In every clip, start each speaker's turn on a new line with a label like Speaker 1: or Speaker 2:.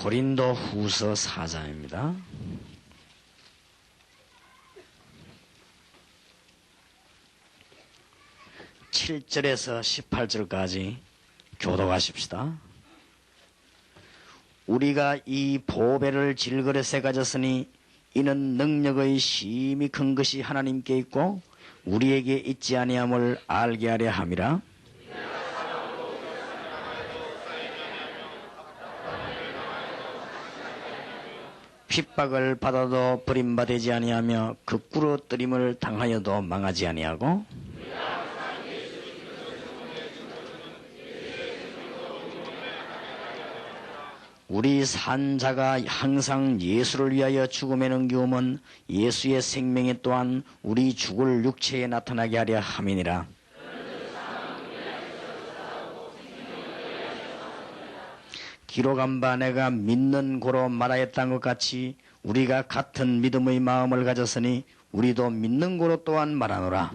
Speaker 1: 고린도 후서 4장입니다. 7절에서 18절까지 교독하십시다. 우리가 이 보배를 질그릇에 가졌으니 이는 능력의 심히 큰 것이 하나님께 있고 우리에게 있지 아니함을 알게 하려 함이라. 핍박을 받아도 버림받지 아니하며 거꾸로 뜨림을 당하여도 망하지 아니하고 우리 산 자가 항상 예수를 위하여 죽음에 넘겨오면 예수의 생명이 또한 우리 죽을 육체에 나타나게 하려 함이니라. 기록한 바 내가 믿는 고로 말하였던 것 같이 우리가 같은 믿음의 마음을 가졌으니 우리도 믿는 고로 또한 말하노라.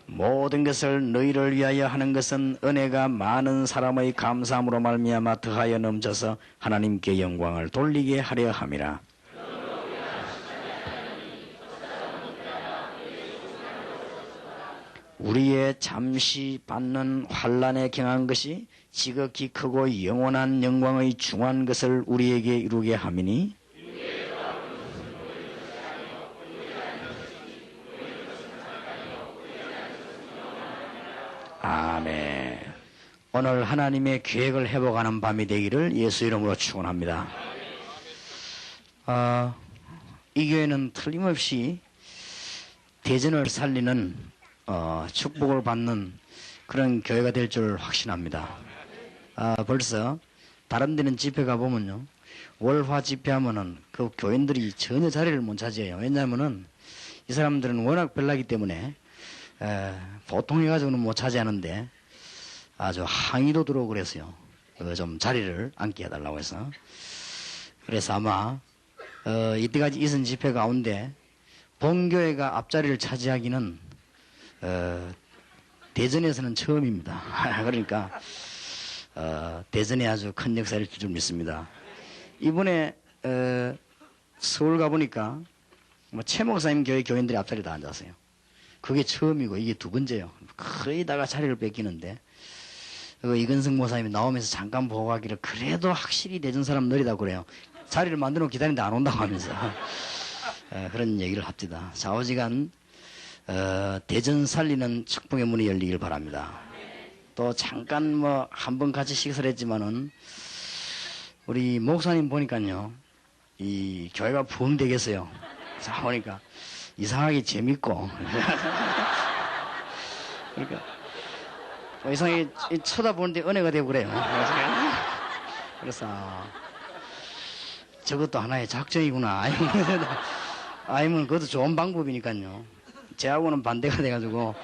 Speaker 1: 모든 것을 너희를 위하여 하는 것은 은혜가 많은 사람의 감사함으로 말미암아 더하여 넘쳐서 하나님께 영광을 돌리게 하려 함이라. 우리의 잠시 받는 환난에 경한 것이 지극히 크고 영원한 영광의 중한 것을 우리에게 이루게 함이니 아멘. 오늘 하나님의 계획을 회복하는 밤이 되기를 예수 이름으로 축원합니다. 이 교회는 틀림없이 대전을 살리는 축복을 받는 그런 교회가 될 줄 확신합니다. 벌써 다른 데는 집회 가보면요, 월화 집회하면은 그 교인들이 전혀 자리를 못 차지해요. 왜냐하면은 이 사람들은 워낙 별나기 때문에 보통 해가지고는 못 차지하는데 아주 항의도 들어오고 그래서요. 좀 자리를 앉게 해달라고 해서. 그래서 아마 이때까지 있은 집회 가운데 본교회가 앞자리를 차지하기는 대전에서는 처음입니다. 그러니까 대전에 아주 큰 역사를 줄 줄 믿습니다. 이번에 서울 가보니까 최 목사님 교회 교인들이 앞자리에 다 앉았어요. 그게 처음이고 이게 두 번째요. 거의 다가 자리를 뺏기는데 이근승 목사님이 나오면서 잠깐 보고 가기를 그래도 확실히 대전 사람 느리다고 그래요. 자리를 만들어 기다리는데 안 온다고 하면서 그런 얘기를 합니다. 좌우지간 대전 살리는 축복의 문이 열리길 바랍니다. 또 잠깐 한 번 같이 식사를 했지만은 우리 목사님 보니까요, 이 교회가 부흥 되겠어요. 자, 보니까 이상하게 재밌고 그러니까 이상하게 쳐다보는데 은혜가 되고 그래요. 그래서 저것도 하나의 작전이구나. 아니면 그것도 좋은 방법이니까요. 제하고는 반대가 돼가지고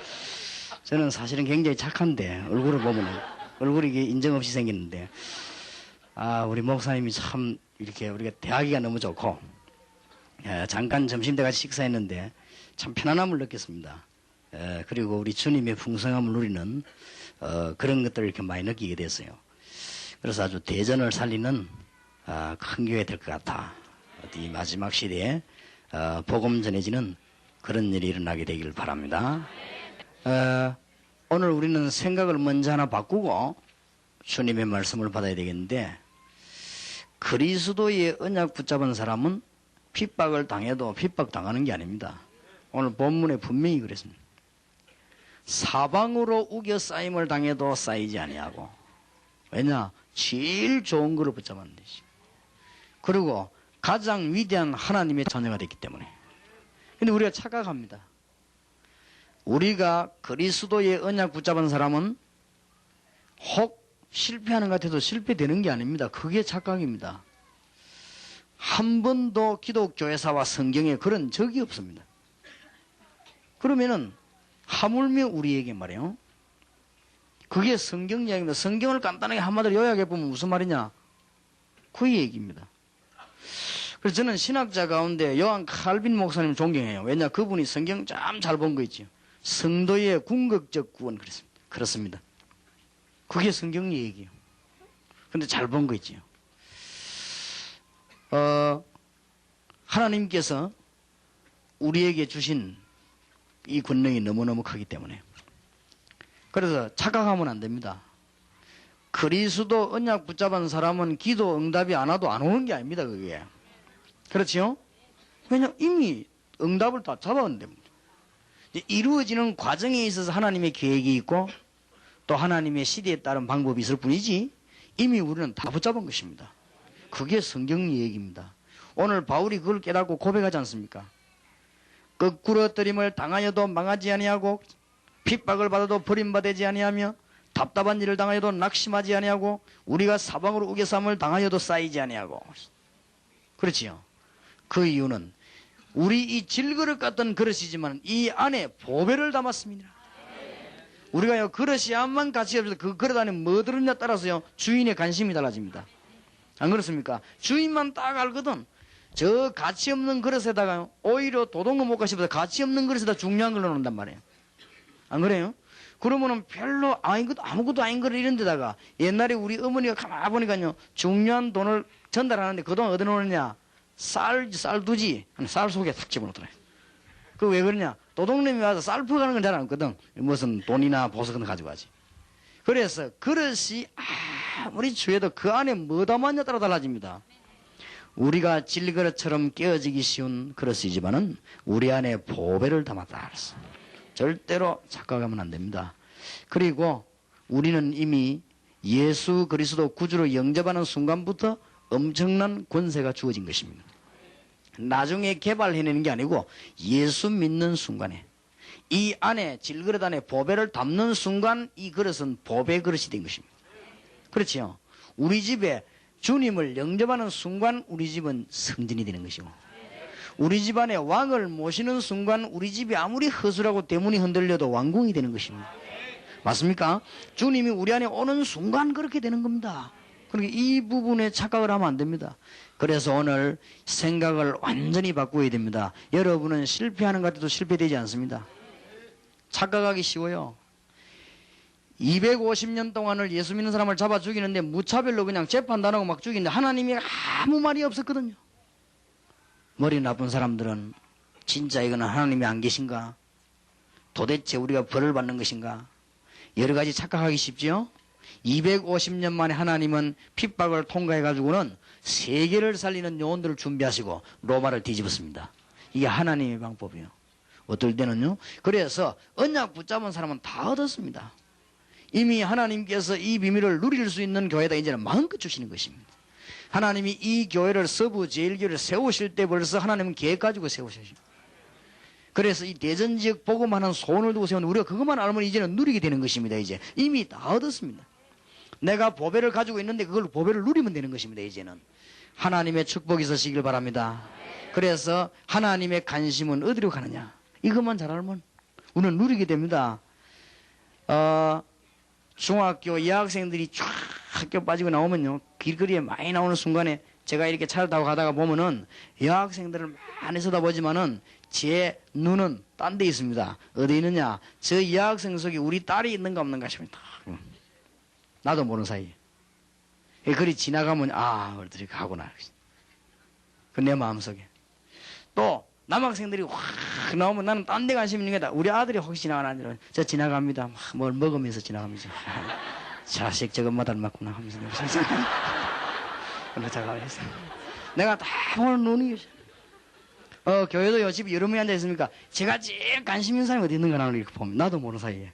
Speaker 1: 저는 사실은 굉장히 착한데 얼굴을 보면 얼굴이 이게 인정 없이 생겼는데 우리 목사님이 참 이렇게 우리가 대하기가 너무 좋고 잠깐 점심때 같이 식사했는데 참 편안함을 느꼈습니다. 그리고 우리 주님의 풍성함을 누리는 그런 것들을 이렇게 많이 느끼게 됐어요. 그래서 아주 대전을 살리는 큰 교회 될 것 같아. 어디 마지막 시대에 복음 전해지는 그런 일이 일어나게 되길 바랍니다. 오늘 우리는 생각을 먼저 하나 바꾸고 주님의 말씀을 받아야 되겠는데, 그리스도의 언약 붙잡은 사람은 핍박을 당해도 핍박당하는 게 아닙니다. 오늘 본문에 분명히 그랬습니다. 사방으로 우겨 쌓임을 당해도 쌓이지 아니하고. 왜냐? 제일 좋은 거를 붙잡았는 것이. 그리고 가장 위대한 하나님의 자녀가 됐기 때문에. 근데 우리가 착각합니다. 우리가 그리스도의 언약 붙잡은 사람은 혹 실패하는 것 같아도 실패되는 게 아닙니다. 그게 착각입니다. 한 번도 기독교회사와 성경에 그런 적이 없습니다. 그러면은 하물며 우리에게 말이에요. 그게 성경 이야기입니다. 성경을 간단하게 한마디로 요약해 보면 무슨 말이냐? 그 얘기입니다. 그래서 저는 신학자 가운데 요한 칼빈 목사님 존경해요. 왜냐? 그분이 성경 참 잘 본 거 있죠. 성도의 궁극적 구원 그렇습니다. 그게 성경 얘기예요. 근데 잘 본 거 있지요. 하나님께서 우리에게 주신 이 권능이 너무너무 크기 때문에 그래서 착각하면 안 됩니다. 그리스도 언약 붙잡은 사람은 기도 응답이 안 와도 안 오는 게 아닙니다. 그게. 그렇지요? 왜냐하면 이미 응답을 다 잡았는데 이루어지는 과정에 있어서 하나님의 계획이 있고 또 하나님의 시대에 따른 방법이 있을 뿐이지 이미 우리는 다 붙잡은 것입니다. 그게 성경 얘기입니다. 오늘 바울이 그걸 깨닫고 고백하지 않습니까? 거꾸러뜨림을 당하여도 망하지 아니하고 핍박을 받아도 버림받지 아니하며 답답한 일을 당하여도 낙심하지 아니하고 우리가 사방으로 우겨쌈을 당하여도 쌓이지 아니하고. 그렇지요. 그 이유는 우리 이 질그릇 같던 그릇이지만 이 안에 보배를 담았습니다. 우리가요 그릇이 암만 가치 없어서 그 그릇 안에 뭐 들었냐 따라서요 주인의 관심이 달라집니다. 안 그렇습니까? 주인만 딱 알거든. 저 가치 없는 그릇에다가 오히려 도둑놈 못 가시보다 가치 없는 그릇에다 중요한 걸 넣어놓는단 말이에요. 안 그래요? 그러면은 별로 아무것도 아닌 거를 이런 데다가 옛날에 우리 어머니가 가만히 보니까요 중요한 돈을 전달하는데 그 돈 어디 놓느냐 쌀두지 쌀 속에 탁 집어넣더래. 그 왜 그러냐 도둑놈이 와서 쌀 퍼가는 건 잘 안 거든 무슨 돈이나 보석은 가져가지. 그래서 그릇이 아무리 주해도 그 안에 뭐 담았냐 따라 달라집니다. 우리가 질그릇처럼 깨어지기 쉬운 그릇이지만은 우리 안에 보배를 담았다 그랬어. 절대로 착각하면 안 됩니다. 그리고 우리는 이미 예수 그리스도 구주로 영접하는 순간부터 엄청난 권세가 주어진 것입니다. 나중에 개발해내는 게 아니고 예수 믿는 순간에 이 안에 질그릇 안에 보배를 담는 순간 이 그릇은 보배 그릇이 된 것입니다. 그렇지요. 우리 집에 주님을 영접하는 순간 우리 집은 성전이 되는 것이고 우리 집안에 왕을 모시는 순간 우리 집이 아무리 허술하고 대문이 흔들려도 왕궁이 되는 것입니다. 맞습니까? 주님이 우리 안에 오는 순간 그렇게 되는 겁니다. 그러니까 이 부분에 착각을 하면 안 됩니다. 그래서 오늘 생각을 완전히 바꾸어야 됩니다. 여러분은 실패하는 것 같아도 실패되지 않습니다. 착각하기 쉬워요. 250년 동안을 예수 믿는 사람을 잡아 죽이는데 무차별로 그냥 재판도 안 하고 막 죽이는데 하나님이 아무 말이 없었거든요. 머리 나쁜 사람들은 진짜 이거는 하나님이 안 계신가? 도대체 우리가 벌을 받는 것인가? 여러 가지 착각하기 쉽지요? 250년 만에 하나님은 핍박을 통과해가지고는 세계를 살리는 요원들을 준비하시고 로마를 뒤집었습니다. 이게 하나님의 방법이에요. 어떨 때는요. 그래서 언약 붙잡은 사람은 다 얻었습니다. 이미 하나님께서 이 비밀을 누릴 수 있는 교회에다 이제는 마음껏 주시는 것입니다. 하나님이 이 교회를 서부 제일교회를 세우실 때 벌써 하나님은 계획 가지고 세우셨습니다. 그래서 이 대전지역 복음하는 소원을 두고 세우는 우리가 그것만 알면 이제는 누리게 되는 것입니다. 이제 이미 다 얻었습니다. 내가 보배를 가지고 있는데 그걸 보배를 누리면 되는 것입니다. 이제는 하나님의 축복이 있으시길 바랍니다. 그래서 하나님의 관심은 어디로 가느냐 이것만 잘 알면 우리는 누리게 됩니다. 중학교 여학생들이 쫙 학교 빠지고 나오면요 길거리에 많이 나오는 순간에 제가 이렇게 차를 타고 가다가 보면은 여학생들을 많이 쳐다보지만은 제 눈은 딴 데 있습니다. 어디 있느냐 저 여학생 속에 우리 딸이 있는가 없는가 싶습니다. 나도 모르는 사이에 그리 지나가면 얼들이 가구나 그 내 마음속에 또 남학생들이 확 나오면 나는 딴 데 관심 있는 게다. 우리 아들이 혹시 지나가나 저 지나갑니다. 뭘 먹으면서 지나가면서 자식 저것만 닮았구나 하면서 내가 다 보는 눈이 교회도 요 집에 여러 명이 앉아 있습니까? 제가 제일 관심 있는 사람이 어디 있는가 나를 이렇게 보면 나도 모르는 사이에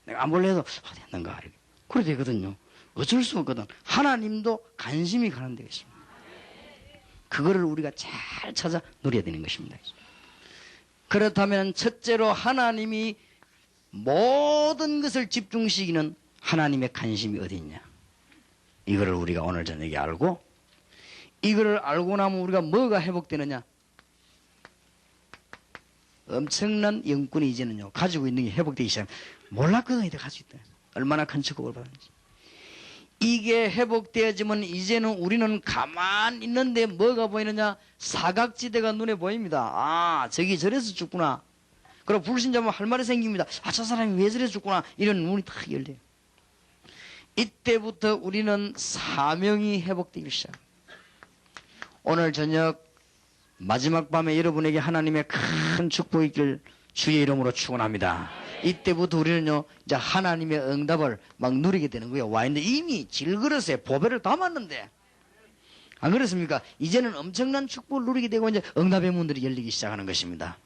Speaker 1: 내가 안 볼래 해도 어디 있는가 이렇게 그래 되거든요. 어쩔 수 없거든. 하나님도 관심이 가는 데가 있습니다. 그거를 우리가 잘 찾아 누려야 되는 것입니다. 그렇다면 첫째로 하나님이 모든 것을 집중시키는 하나님의 관심이 어디 있냐 이거를 우리가 오늘 저녁에 알고 이거를 알고 나면 우리가 뭐가 회복되느냐 엄청난 영권이 이제는요 가지고 있는 게 회복되기 시작합니다. 몰랐거든요. 이제 가지고 있다. 얼마나 큰 축복을 받았는지. 이게 회복되어지면 이제는 우리는 가만히 있는데 뭐가 보이느냐 사각지대가 눈에 보입니다. 저기 저래서 죽구나. 그리고 불신자면 할 말이 생깁니다. 아, 저 사람이 왜 저래 죽구나. 이런 눈이 탁 열려요. 이때부터 우리는 사명이 회복되기 시작합니다. 오늘 저녁 마지막 밤에 여러분에게 하나님의 큰 축복이 있길 주의 이름으로 축원합니다. 이때부터 우리는요, 이제 하나님의 응답을 막 누리게 되는 거예요. 와 있는데 이미 질그릇에 보배를 담았는데, 안 그렇습니까? 이제는 엄청난 축복을 누리게 되고 이제 응답의 문들이 열리기 시작하는 것입니다.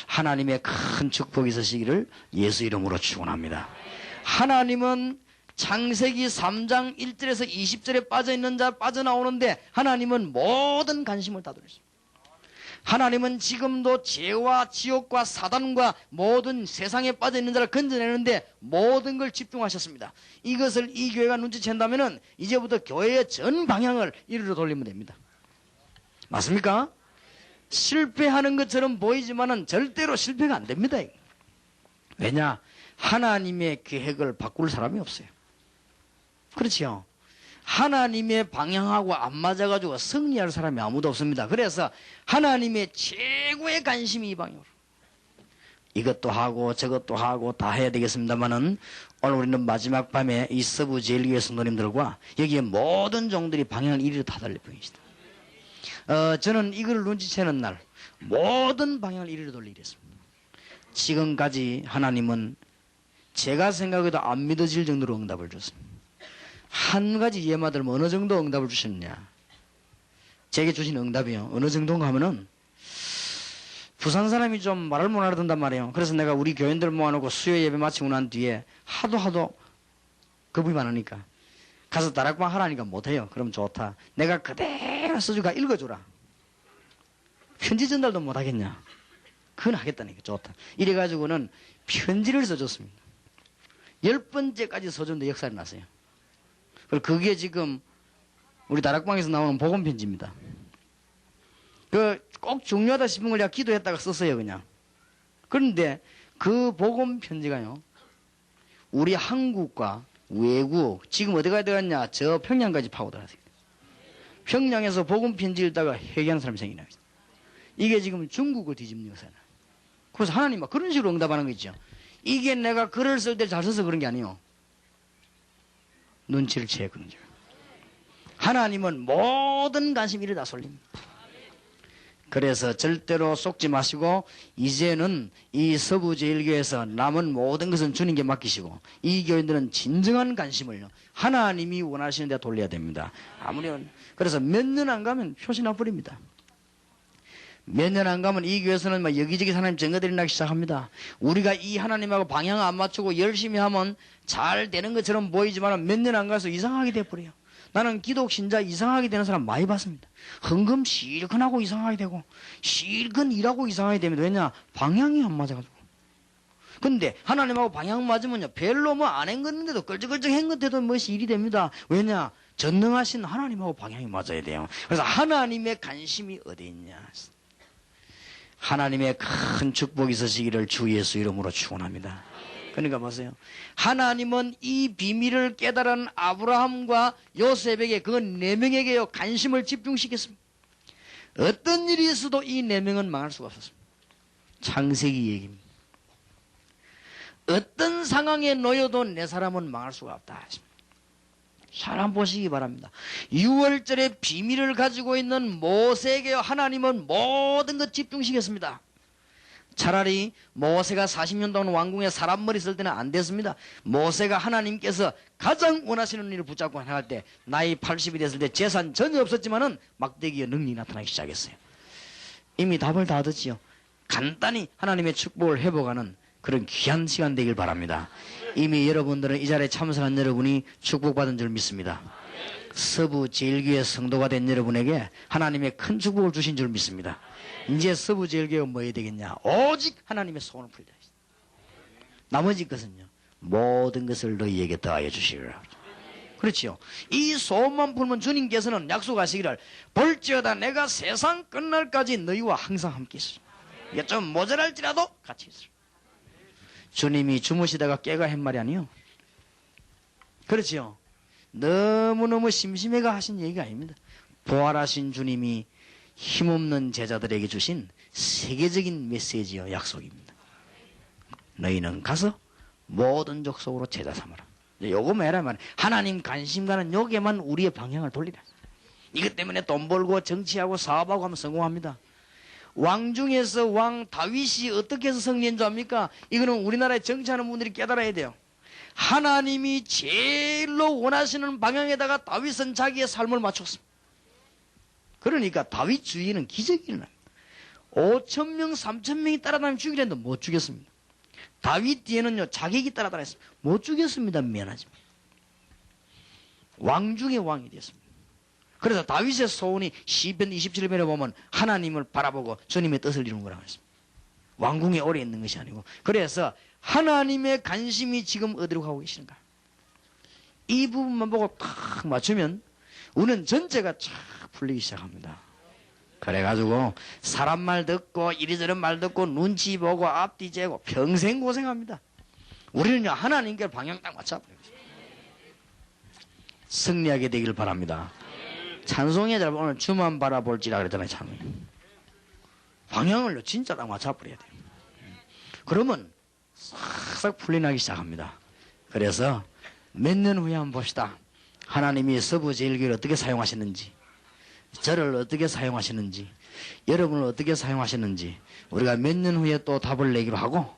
Speaker 1: 하나님의 큰 축복이 있으시기를 예수 이름으로 축원합니다. 하나님은 창세기 3장 1절에서 20절에 빠져있는 자 빠져나오는데 하나님은 모든 관심을 다 돌렸습니다. 하나님은 지금도 죄와 지옥과 사단과 모든 세상에 빠져있는 자를 건져내는데 모든 걸 집중하셨습니다. 이것을 이 교회가 눈치챈다면 이제부터 교회의 전 방향을 이리로 돌리면 됩니다. 맞습니까? 실패하는 것처럼 보이지만은 절대로 실패가 안 됩니다. 왜냐? 하나님의 계획을 바꿀 사람이 없어요. 그렇지요? 하나님의 방향하고 안 맞아가지고 승리할 사람이 아무도 없습니다. 그래서 하나님의 최고의 관심이 이 방향으로. 이것도 하고 저것도 하고 다 해야 되겠습니다만은 오늘 우리는 마지막 밤에 이 서부 제일교회 성도님들과 여기에 모든 종들이 방향을 이리로 다 돌릴 뿐이시다. 저는 이걸 눈치채는 날 모든 방향을 이리로 돌리겠습니다. 지금까지 하나님은 제가 생각해도 안 믿어질 정도로 응답을 줬습니다. 한 가지 예만 들면 어느 정도 응답을 주셨냐. 제게 주신 응답이요. 어느 정도인가 하면은 부산 사람이 좀 말을 못 알아듣는단 말이에요. 그래서 내가 우리 교인들 모아놓고 수요 예배 마치고 난 뒤에 하도 겁이 많으니까 가서 다락방 하라니까 못해요. 그럼 좋다. 내가 그대로 써주가 읽어주라. 편지 전달도 못하겠냐. 그건 하겠다니까. 좋다. 이래가지고는 편지를 써줬습니다. 10번째까지 써줬는데 역사를 났어요. 그게 지금 우리 다락방에서 나오는 복음 편지입니다. 꼭 중요하다 싶은 걸 내가 기도했다가 썼어요, 그냥. 그런데 그 복음 편지가요, 우리 한국과 외국, 지금 어디 가야 되겠냐, 저 평양까지 파고들었어요. 평양에서 복음 편지 읽다가 회개하는 사람이 생기나. 이게 지금 중국을 뒤집는 역사나. 그래서 하나님 막 그런 식으로 응답하는 거 있죠. 이게 내가 글을 쓸 때 잘 써서 그런 게 아니에요. 눈치를 채거든요. 하나님은 모든 관심 이를 다 쏠립니다. 그래서 절대로 속지 마시고 이제는 이 서부제일교회에서 남은 모든 것은 주님께 맡기시고 이 교인들은 진정한 관심을 하나님이 원하시는 데 돌려야 됩니다. 그래서 몇 년 안 가면 표시 나버립니다. 몇 년 안 가면 이 교회에서는 막 여기저기 하나님 증거들이 나기 시작합니다. 우리가 이 하나님하고 방향 안 맞추고 열심히 하면 잘 되는 것처럼 보이지만 몇 년 안 가서 이상하게 돼버려요. 나는 기독 신자 이상하게 되는 사람 많이 봤습니다. 헌금 실컷 하고 이상하게 되고 실컷 일하고 이상하게 됩니다. 왜냐? 방향이 안 맞아가지고. 근데 하나님하고 방향 맞으면요, 별로 뭐 안 헹궜는데도 끌적끌적 헹궜대도 무엇이 일이 됩니다. 왜냐? 전능하신 하나님하고 방향이 맞아야 돼요. 그래서 하나님의 관심이 어디 있냐? 하나님의 큰 축복이 있으시기를 주 예수 이름으로 축원합니다. 그러니까 보세요. 하나님은 이 비밀을 깨달은 아브라함과 요셉에게 그 네 명에게요 관심을 집중시켰습니다. 어떤 일이 있어도 이 네 명은 망할 수가 없었습니다. 창세기 얘기입니다. 어떤 상황에 놓여도 내 사람은 망할 수가 없다. 사람 보시기 바랍니다. 6월절의 비밀을 가지고 있는 모세에게 하나님은 모든 것 집중시켰습니다. 차라리 모세가 40년 동안 왕궁에 사람 머리 쓸 때는 안 됐습니다. 모세가 하나님께서 가장 원하시는 일을 붙잡고 나갈 때 나이 80이 됐을 때 재산 전혀 없었지만은 막대기의 능력이 나타나기 시작했어요. 이미 답을 다 얻었지요. 간단히 하나님의 축복을 회복하는 그런 귀한 시간 되길 바랍니다. 이미 여러분들은 이 자리에 참석한 여러분이 축복받은 줄 믿습니다. 서부 제일교회 성도가 된 여러분에게 하나님의 큰 축복을 주신 줄 믿습니다. 이제 서부 제일교회가 뭐 해야 되겠냐? 오직 하나님의 소원을 풀자. 나머지 것은요, 모든 것을 너희에게 더하여 주시리라. 그렇지요. 이 소원만 풀면 주님께서는 약속하시기를 볼지어다 내가 세상 끝날까지 너희와 항상 함께 있으리라. 이게 좀 모자랄지라도 같이 있으리라. 주님이 주무시다가 깨가 한 말이 아니요. 그렇지요. 너무너무 심심해가 하신 얘기가 아닙니다. 부활하신 주님이 힘없는 제자들에게 주신 세계적인 메시지요, 약속입니다. 너희는 가서 모든 족속으로 제자 삼아라. 요거 뭐라 말이야. 하나님 관심가는 요게만 우리의 방향을 돌리라. 이것 때문에 돈 벌고 정치하고 사업하고 하면 성공합니다. 왕 중에서 왕 다윗이 어떻게 해서 승리한 줄 압니까? 이거는 우리나라에 정치하는 분들이 깨달아야 돼요. 하나님이 제일로 원하시는 방향에다가 다윗은 자기의 삶을 맞췄습니다. 그러니까 다윗 주위에는 기적이 일어납니다. 5,000명, 3,000명이 따라다니면 죽이려 했는데 못 죽였습니다. 다윗 뒤에는요, 자객이 따라다녔습니다. 못 죽였습니다. 미안하지만. 왕 중에 왕이 됐습니다. 그래서 다윗의 소원이 시편 27편에 보면 하나님을 바라보고 주님의 뜻을 이루는 거라고 했습니다. 왕궁에 오래 있는 것이 아니고. 그래서 하나님의 관심이 지금 어디로 가고 계시는가? 이 부분만 보고 탁 맞추면 우리는 전체가 쫙 풀리기 시작합니다. 그래가지고 사람 말 듣고 이리저리 말 듣고 눈치 보고 앞뒤 재고 평생 고생합니다. 우리는요, 하나님께 방향 딱 맞춰버려요. 승리하게 되길 바랍니다. 찬송의 잘 오늘 주만 바라볼지라 그랬잖아요. 찬송이. 방향을요 진짜 딱 맞춰버려야 돼요. 그러면 싹싹 풀려나기 시작합니다. 그래서 몇 년 후에 한번 봅시다. 하나님이 서부제일교회를 어떻게 사용하시는지, 저를 어떻게 사용하시는지, 여러분을 어떻게 사용하시는지 우리가 몇 년 후에 또 답을 내기로 하고,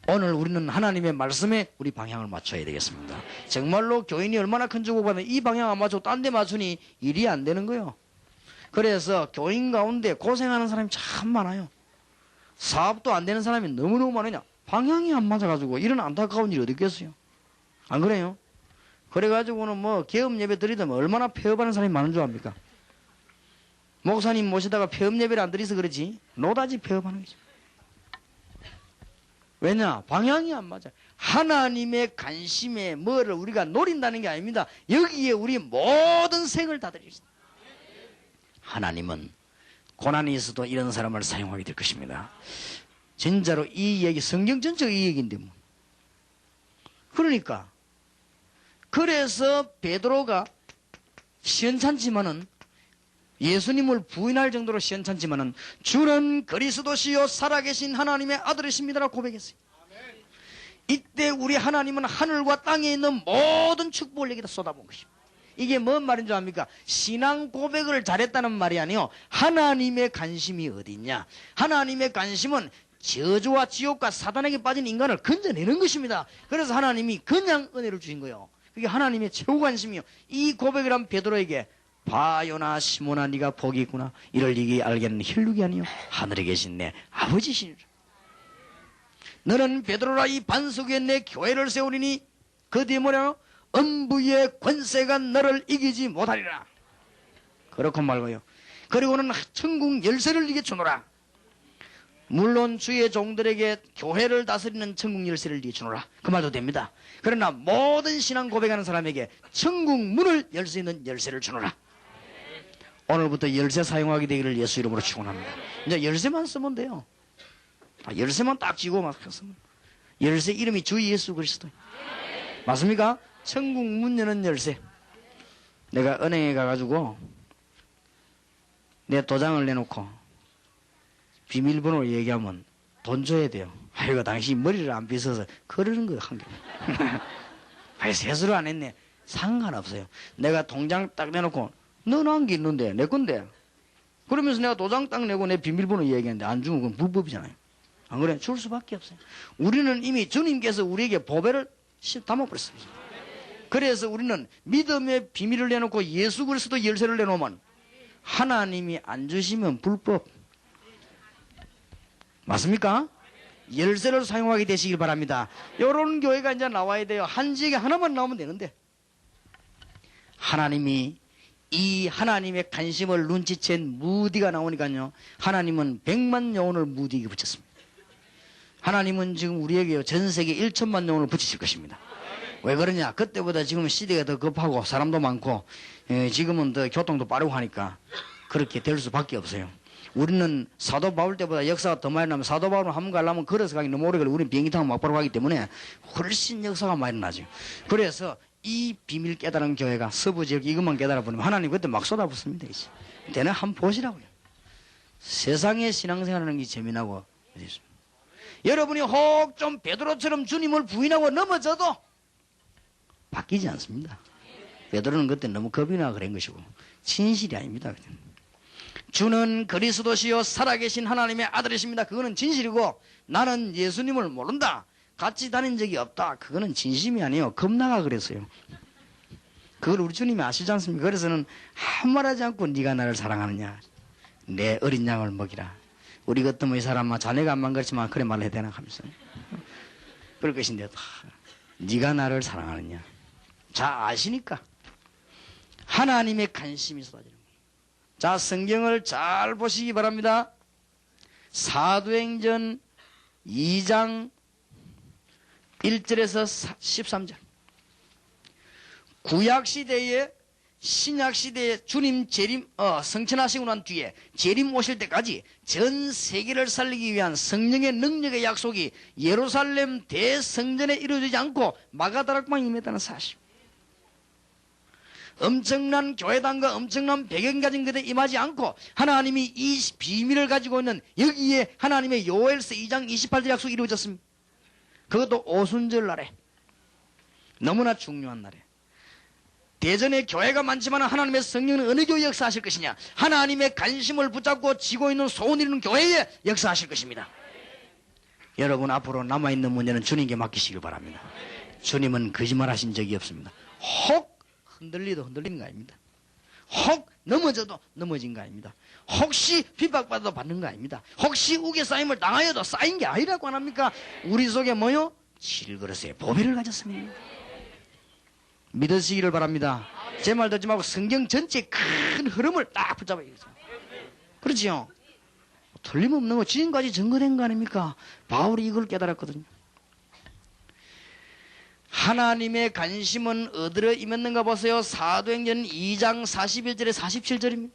Speaker 1: 오늘 우리는 하나님의 말씀에 우리 방향을 맞춰야 되겠습니다. 정말로 교인이 얼마나 큰 주고받는 이 방향 안 맞추고 딴 데 맞추니 일이 안 되는 거예요. 그래서 교인 가운데 고생하는 사람이 참 많아요. 사업도 안 되는 사람이 너무너무 많으냐. 방향이 안 맞아가지고 이런 안타까운 일이 어디 있겠어요. 안 그래요? 그래가지고는 뭐 개업 예배 드리면 얼마나 폐업하는 사람이 많은 줄 압니까? 목사님 모시다가 폐업 예배를 안 드려서 그러지 노다지 폐업하는 거죠. 왜냐? 방향이 안 맞아. 하나님의 관심에 뭐를 우리가 노린다는 게 아닙니다. 여기에 우리 모든 생을 다 드리겠습니다. 하나님은 고난이 있어도 이런 사람을 사용하게 될 것입니다. 진짜로 이 얘기, 성경 전체가 이 얘기인데 뭐. 그러니까 그래서 베드로가 시원찮지만은, 예수님을 부인할 정도로 시원찮지만은 주는 그리스도시요 살아계신 하나님의 아들이십니다라고 고백했어요. 이때 우리 하나님은 하늘과 땅에 있는 모든 축복을 여기다 쏟아본 것입니다. 이게 뭔 말인 줄 압니까? 신앙 고백을 잘했다는 말이 아니요, 하나님의 관심이 어디 있냐. 하나님의 관심은 저주와 지옥과 사단에게 빠진 인간을 건져내는 것입니다. 그래서 하나님이 그냥 은혜를 주신 거예요. 그게 하나님의 최고 관심이요. 이 고백을 한 베드로에게 바요나 시몬아 네가 복이 있구나. 이를 이게 알게는 혈육이 아니요 하늘에 계신 내 아버지시니라. 너는 베드로라 이 반석 위에 내 교회를 세우리니 그 뒤에 뭐냐? 음부의 권세가 너를 이기지 못하리라. 그렇고 말고요. 그리고는 천국 열쇠를 네게 주노라. 물론 주의 종들에게 교회를 다스리는 천국 열쇠를 네게 주노라. 그 말도 됩니다. 그러나 모든 신앙 고백하는 사람에게 천국 문을 열 수 있는 열쇠를 주노라. 오늘부터 열쇠 사용하게 되기를 예수 이름으로 축원합니다. 이제 열쇠만 쓰면 돼요. 열쇠만 딱 쥐고 막 쓰면. 열쇠 이름이 주 예수 그리스도. 맞습니까? 천국 문 여는 열쇠. 내가 은행에 가가지고 내 도장을 내놓고 비밀번호를 얘기하면 돈 줘야 돼요. 아이고 당신 머리를 안 빗어서 그러는 거예요. 한 개. 아이 세수를 안 했네. 상관없어요. 내가 통장 딱 내놓고 너는 한 게 있는데 내 건데 그러면서 내가 도장 딱 내고 내 비밀번호 얘기하는데 안 주면 그건 불법이잖아요. 안 그래? 줄 수밖에 없어요. 우리는 이미 주님께서 우리에게 보배를 담아버렸습니다. 그래서 우리는 믿음의 비밀을 내놓고 예수 그리스도 열쇠를 내놓으면 하나님이 안 주시면 불법. 맞습니까? 열쇠를 사용하게 되시길 바랍니다. 이런 교회가 이제 나와야 돼요. 한 지역에 하나만 나오면 되는데 하나님이 이 하나님의 관심을 눈치챈 무디가 나오니까요. 하나님은 100만 영혼을 무디에게 붙였습니다. 하나님은 지금 우리에게 전 세계 1천만 영혼을 붙이실 것입니다. 왜 그러냐? 그때보다 지금 시대가 더 급하고 사람도 많고 지금은 더 교통도 빠르고 하니까 그렇게 될 수밖에 없어요. 우리는 사도 바울 때보다 역사가 더 많이 나면 사도 바울은 한번 가려면 걸어서 가기 너무 오래 걸려. 우리는 비행기 타고 막바로 가기 때문에 훨씬 역사가 많이 나죠. 그래서 이 비밀 깨달은 교회가 서부 지역 이것만 깨달아 보면 하나님 그때 막 쏟아붓습니다. 이제. 대는 한번 보시라고요. 세상에 신앙생활하는 게 재미나고 여러분이 혹 좀 베드로처럼 주님을 부인하고 넘어져도 바뀌지 않습니다. 베드로는 그때 너무 겁이 나 그런 것이고 진실이 아닙니다. 주는 그리스도시요 살아계신 하나님의 아들이십니다. 그거는 진실이고, 나는 예수님을 모른다, 같이 다닌 적이 없다, 그거는 진심이 아니에요. 겁나가 그랬어요. 그걸 우리 주님이 아시지 않습니까? 그래서는 한 말 하지 않고 네가 나를 사랑하느냐, 내 어린 양을 먹이라. 우리 같으면 이 사람아, 자네가 안만 그렇지만 그래 말해야 되나 하면서 그럴 것인데, 네가 나를 사랑하느냐. 자, 아시니까 하나님의 관심이 쏟아지는 거예요. 자, 성경을 잘 보시기 바랍니다. 사도행전 2장 1절에서 13절. 구약시대에, 신약시대에 주님 성천하시고 난 뒤에 재림 오실 때까지 전 세계를 살리기 위한 성령의 능력의 약속이 예루살렘 대성전에 이루어지지 않고 마가다락방에 임했다는 사실. 엄청난 교회당과 엄청난 배경 가진 그대 임하지 않고 하나님이 이 비밀을 가지고 있는 여기에 하나님의 요엘서 2장 28절 약속이 이루어졌습니다. 그것도 오순절 날에, 너무나 중요한 날에. 대전에 교회가 많지만 하나님의 성령은 어느 교회에 역사하실 것이냐? 하나님의 관심을 붙잡고 지고 있는 소원 이루는 교회에 역사하실 것입니다. 여러분, 앞으로 남아있는 문제는 주님께 맡기시길 바랍니다. 주님은 거짓말 하신 적이 없습니다. 혹 흔들리도 흔들리는 거 아닙니다. 혹 넘어져도 넘어진 거 아닙니다. 혹시 핍박받아도 받는 거 아닙니다. 혹시 우겨싸임을 당하여도 쌓인 게 아니라고 안 합니까? 우리 속에 뭐요? 질그릇에 보배를 가졌습니다. 믿으시기를 바랍니다. 제 말 듣지 말고 성경 전체 큰 흐름을 딱 붙잡아야겠어요. 그렇지요? 틀림없는 거 지금까지 증거된 거 아닙니까? 바울이 이걸 깨달았거든요. 하나님의 관심은 어디로 임했는가 보세요. 사도행전 2장 41절에 47절입니다.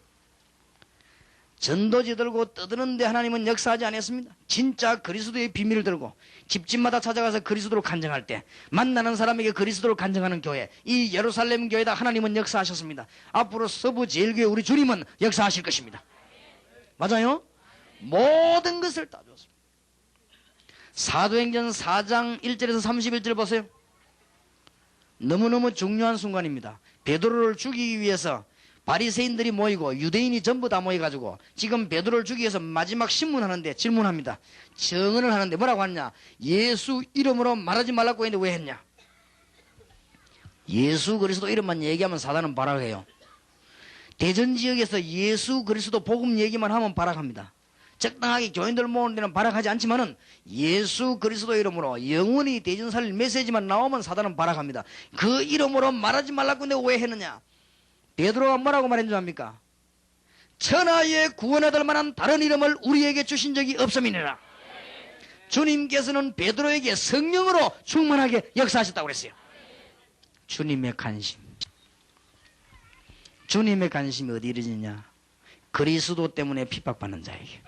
Speaker 1: 전도지 들고 떠드는데 하나님은 역사하지 않았습니다. 진짜 그리스도의 비밀을 들고 집집마다 찾아가서 그리스도를 간증할 때 만나는 사람에게 그리스도를 간증하는 교회, 이 예루살렘 교회다 하나님은 역사하셨습니다. 앞으로 서부 제일교회 우리 주님은 역사하실 것입니다. 맞아요? 모든 것을 다 줬습니다. 사도행전 4장 1절에서 31절 보세요. 너무너무 중요한 순간입니다. 베드로를 죽이기 위해서 바리새인들이 모이고 유대인이 전부 다 모여가지고 지금 베드로를 죽이기 위해서 마지막 신문하는데 질문합니다. 증언을 하는데 뭐라고 하느냐? 예수 이름으로 말하지 말라고 했는데 왜 했냐? 예수 그리스도 이름만 얘기하면 사단은 발악해요. 대전 지역에서 예수 그리스도 복음 얘기만 하면 발악합니다. 적당하게 교인들 모으는 데는 발악하지 않지만은 예수 그리스도 이름으로 영원히 대전 살릴 메시지만 나오면 사단은 발악합니다. 그 이름으로 말하지 말라고 했는데 왜 했느냐? 베드로가 뭐라고 말한 줄 압니까? 천하에 구원받을 만한 다른 이름을 우리에게 주신 적이 없음이니라. 주님께서는 베드로에게 성령으로 충만하게 역사하셨다고 그랬어요. 주님의 관심. 주님의 관심이 어디 이르느냐? 그리스도 때문에 핍박받는 자에게.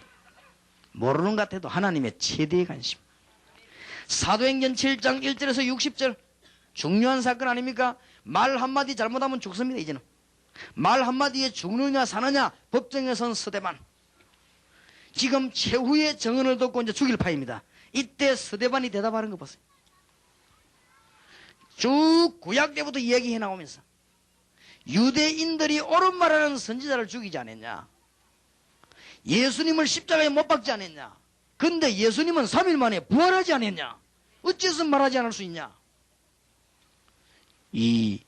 Speaker 1: 모르는 것 같아도 하나님의 최대의 관심. 사도행전 7장 1절에서 60절. 중요한 사건 아닙니까? 말 한마디 잘못하면 죽습니다. 이제는. 말 한마디에 죽느냐 사느냐 법정에 선 스데반. 지금 최후의 정언을 듣고 이제 죽일 파입니다. 이때 스데반이 대답하는 거 보세요. 쭉 구약 때부터 이야기해 나오면서 유대인들이 옳은 말하는 선지자를 죽이지 않았냐? 예수님을 십자가에 못 박지 않았냐? 근데 예수님은 3일 만에 부활하지 않았냐? 어째서 말하지 않을 수 있냐? 이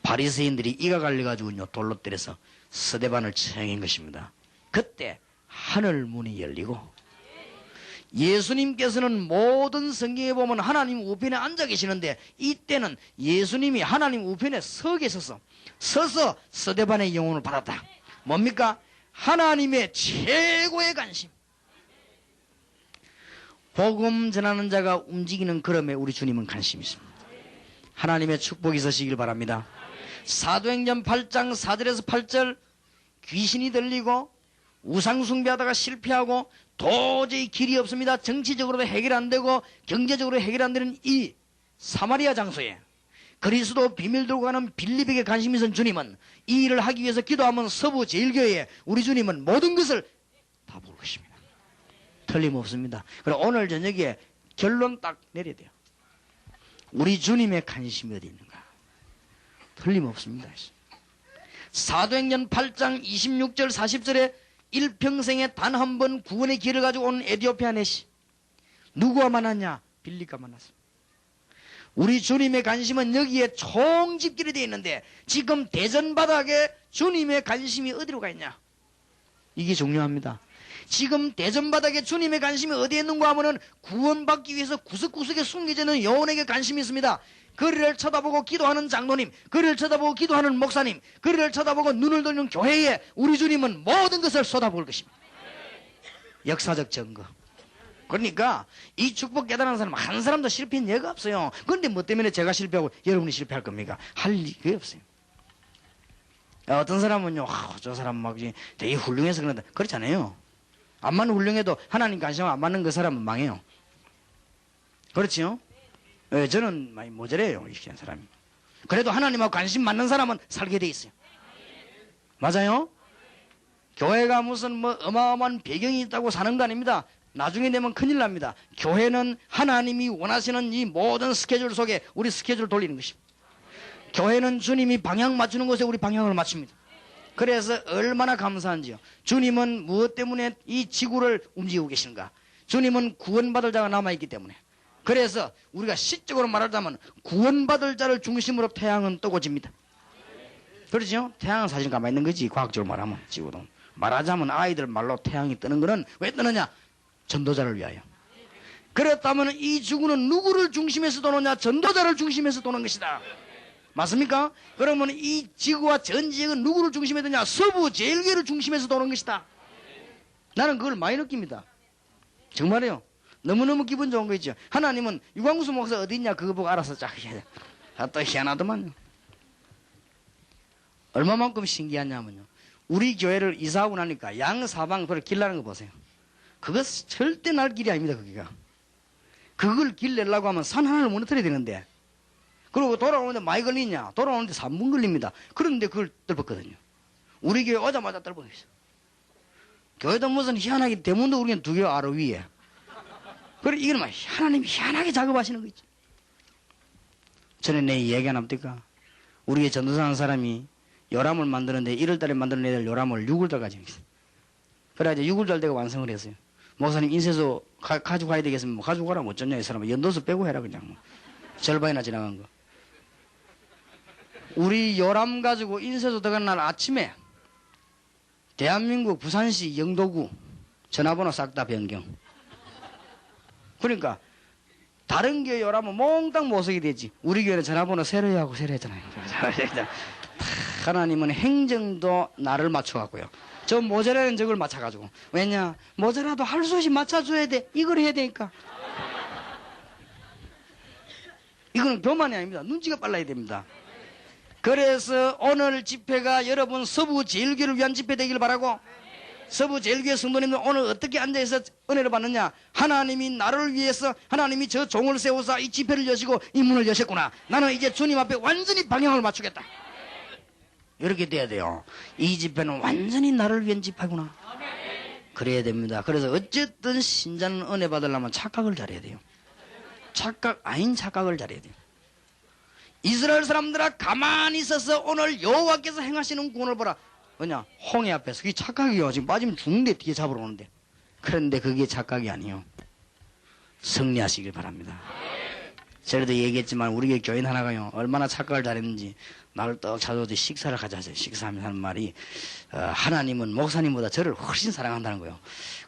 Speaker 1: 바리새인들이 이가 갈려가지고요 돌로 때려서 스데반을 처형한 것입니다. 그때 하늘 문이 열리고 예수님께서는 모든 성경에 보면 하나님 우편에 앉아 계시는데 이때는 예수님이 하나님 우편에 서 계셔서 서서 스데반의 영혼을 받았다. 뭡니까? 하나님의 최고의 관심. 복음 전하는 자가 움직이는 걸음에 우리 주님은 관심이 있습니다. 하나님의 축복이 있으시길 바랍니다. 사도행전 8장 4절에서 8절 귀신이 들리고 우상숭배하다가 실패하고 도저히 길이 없습니다. 정치적으로도 해결 안 되고 경제적으로 해결 안 되는 이 사마리아 장소에 그리스도 비밀 들고 가는 빌립에게 관심이 있는 주님은 이 일을 하기 위해서 기도하면 서부 제일교회에 우리 주님은 모든 것을 다 볼 것입니다. 틀림없습니다. 그럼 오늘 저녁에 결론 딱 내려야 돼요. 우리 주님의 관심이 어디 있는가? 틀림없습니다. 사도행전 8장 26절 40절에 일평생에 단 한 번 구원의 길을 가지고 온 에디오피아 내시 누구와 만났냐? 빌립과 만났습니다. 우리 주님의 관심은 여기에 총집결이 되어 있는데 지금 대전 바닥에 주님의 관심이 어디로 가 있냐? 이게 중요합니다. 지금 대전 바닥에 주님의 관심이 어디에 있는가 하면은 구원받기 위해서 구석구석에 숨겨져 있는 영혼에게 관심이 있습니다. 그를 쳐다보고 기도하는 장로님, 그를 쳐다보고 기도하는 목사님, 그를 쳐다보고 눈을 돌리는 교회에 우리 주님은 모든 것을 쏟아부을 것입니다. 역사적 증거. 그러니까 이 축복 깨달은 사람 한 사람도 실패한 예가 없어요. 그런데 뭐 때문에 제가 실패하고 여러분이 실패할 겁니까? 할 일이 없어요. 어떤 사람은요, 저 사람 막 되게 훌륭해서 그런다. 그렇지 않아요. 암만 훌륭해도 하나님 관심 안 맞는 그 사람은 망해요. 그렇지요? 네, 저는 많이 모자래요, 이렇게 한 사람이. 그래도 하나님하고 관심 맞는 사람은 살게 돼 있어요. 맞아요? 교회가 무슨 뭐 어마어마한 배경이 있다고 사는 거 아닙니다. 나중에 되면 큰일 납니다. 교회는 하나님이 원하시는 이 모든 스케줄 속에 우리 스케줄을 돌리는 것입니다. 교회는 주님이 방향 맞추는 곳에 우리 방향을 맞춥니다. 그래서 얼마나 감사한지요. 주님은 무엇 때문에 이 지구를 움직이고 계신가? 주님은 구원받을 자가 남아있기 때문에. 그래서 우리가 시적으로 말하자면 구원받을 자를 중심으로 태양은 뜨고 집니다. 그렇죠? 태양은 사실 가만히 있는 거지. 과학적으로 말하면 지구도. 말하자면 아이들 말로 태양이 뜨는 거는 왜 뜨느냐? 전도자를 위하여. 그렇다면 이 지구는 누구를 중심에서 도느냐? 전도자를 중심에서 도는 것이다. 맞습니까? 그러면 이 지구와 전 지역은 누구를 중심에 두냐? 서부 제일교회를 중심에서 도는 것이다. 나는 그걸 많이 느낍니다. 정말이에요. 너무너무 기분 좋은 거 있죠. 하나님은 유광수 목사 어디 있냐 그거 보고 알아서 쫙 해야 또 희한하더만요. 얼마만큼 신기하냐면요. 우리 교회를 이사하고 나니까 양사방 그걸 길라는 거 보세요. 그거 절대 날 길이 아닙니다. 거기가. 그걸 길 내려고 하면 산 하나를 무너뜨려야 되는데 그리고 돌아오는데 많이 걸리냐? 돌아오는데 3분 걸립니다. 그런데 그걸 뜰었거든요. 우리 교회 오자마자 뜰었어요. 교회도 무슨 희한하게 대문도 우리는 두 개 아래 위에. 그래 이거는 막 하나님이 희한하게 작업하시는 거 있죠. 전에 내 얘기 안 합니까? 우리 전도사 한 사람이 요람을 만드는데 1월달에 만드는 애들 요람을 6월달 가지고 있어요. 그래 이제 6월달 되고 완성을 했어요. 목사님 인쇄소 가지고 가야 되겠으면 뭐 가지고 가라 못 줬냐 이 사람은 연도수 빼고 해라 그냥 뭐. 절반이나 지나간 거. 우리 요람 가지고 인쇄소 들어간 날 아침에 대한민국 부산시 영도구 전화번호 싹 다 변경. 그러니까 다른 교회 요람은 몽땅 못 쓰게 되지. 우리 교회는 전화번호 새로 하고 새로 했잖아요. 하나님은 행정도 나를 맞춰갖고요. 저 모자라는 적을 맞춰가지고. 왜냐? 모자라도 할 수 없이 맞춰줘야 돼. 이걸 해야 되니까. 이거는 교만이 아닙니다. 눈치가 빨라야 됩니다. 그래서 오늘 집회가 여러분 서부 제일교회를 위한 집회 되길 바라고 서부 제일교회 성도님들 오늘 어떻게 앉아서 은혜를 받느냐? 하나님이 나를 위해서 하나님이 저 종을 세워서 이 집회를 여시고 이 문을 여셨구나. 나는 이제 주님 앞에 완전히 방향을 맞추겠다. 이렇게 돼야 돼요. 이 집회는 완전히 나를 위한 집회구나. 그래야 됩니다. 그래서 어쨌든 신자는 은혜 받으려면 착각을 잘해야 돼요. 착각 아닌 착각을 잘해야 돼요. 이스라엘 사람들아 가만히 있어서 오늘 여호와께서 행하시는 구원을 보라. 뭐냐? 홍해 앞에서 그게 착각이요. 지금 빠지면 죽는데 뒤에 잡으러 오는데. 그런데 그게 착각이 아니에요. 승리하시길 바랍니다. 제가 얘기했지만 우리 교인 하나가요. 얼마나 착각을 잘했는지 나를 떡 찾아오지 식사를 가자 하세요. 식사하면서 하는 말이 하나님은 목사님보다 저를 훨씬 사랑한다는 거예요.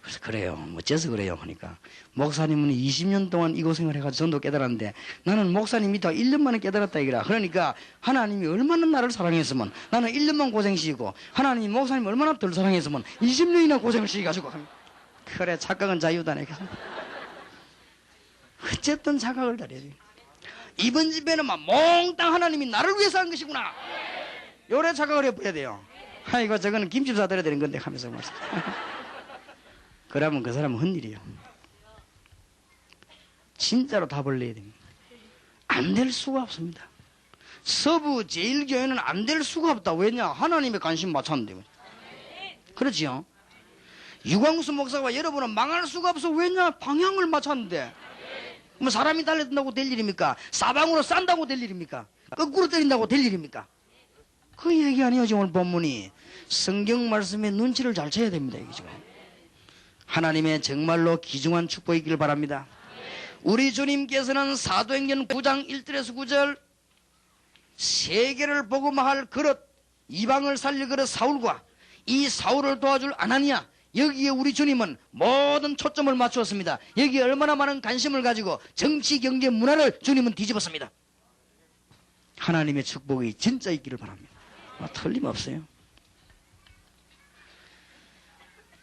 Speaker 1: 그래서 그래요. 어째서 그래요? 하니까 목사님은 20년 동안 이 고생을 해가지고 전도 깨달았는데 나는 목사님이 다 1년 만에 깨달았다 이거라. 그러니까 하나님이 얼마나 나를 사랑했으면 나는 1년만 고생시키고 하나님이 목사님 얼마나 덜 사랑했으면 20년이나 고생을 시켜가지고 그래 착각은 자유다 내가. 어쨌든 착각을 잘해야 돼. 이번 집에는 막 몽땅 하나님이 나를 위해서 한 것이구나. 요래 착각을 해버려야 돼요. 아이고 저거는 김치 사드려야 되는 건데 하면서 말씀. 그러면 그 사람은 헛일이에요. 진짜로 답을 내야 됩니다. 안 될 수가 없습니다. 서부 제일교회는 안 될 수가 없다. 왜냐? 하나님의 관심 맞췄는데. 그렇지요? 유광수 목사가 여러분은 망할 수가 없어. 왜냐? 방향을 맞췄는데. 그럼 사람이 달려든다고 될 일입니까? 사방으로 싼다고 될 일입니까? 거꾸로 때린다고 될 일입니까? 그 얘기 아니에요. 지금 오늘 본문이. 성경 말씀에 눈치를 잘 채야 됩니다. 이게 지금. 하나님의 정말로 귀중한 축복이 있기를 바랍니다. 우리 주님께서는 사도행전 9장 1절에서 9절 세계를 복음화할 그릇, 이방을 살릴 그릇 사울과 이 사울을 도와줄 아나니아, 여기에 우리 주님은 모든 초점을 맞추었습니다. 여기에 얼마나 많은 관심을 가지고 정치, 경제, 문화를 주님은 뒤집었습니다. 하나님의 축복이 진짜 있기를 바랍니다. 틀림없어요.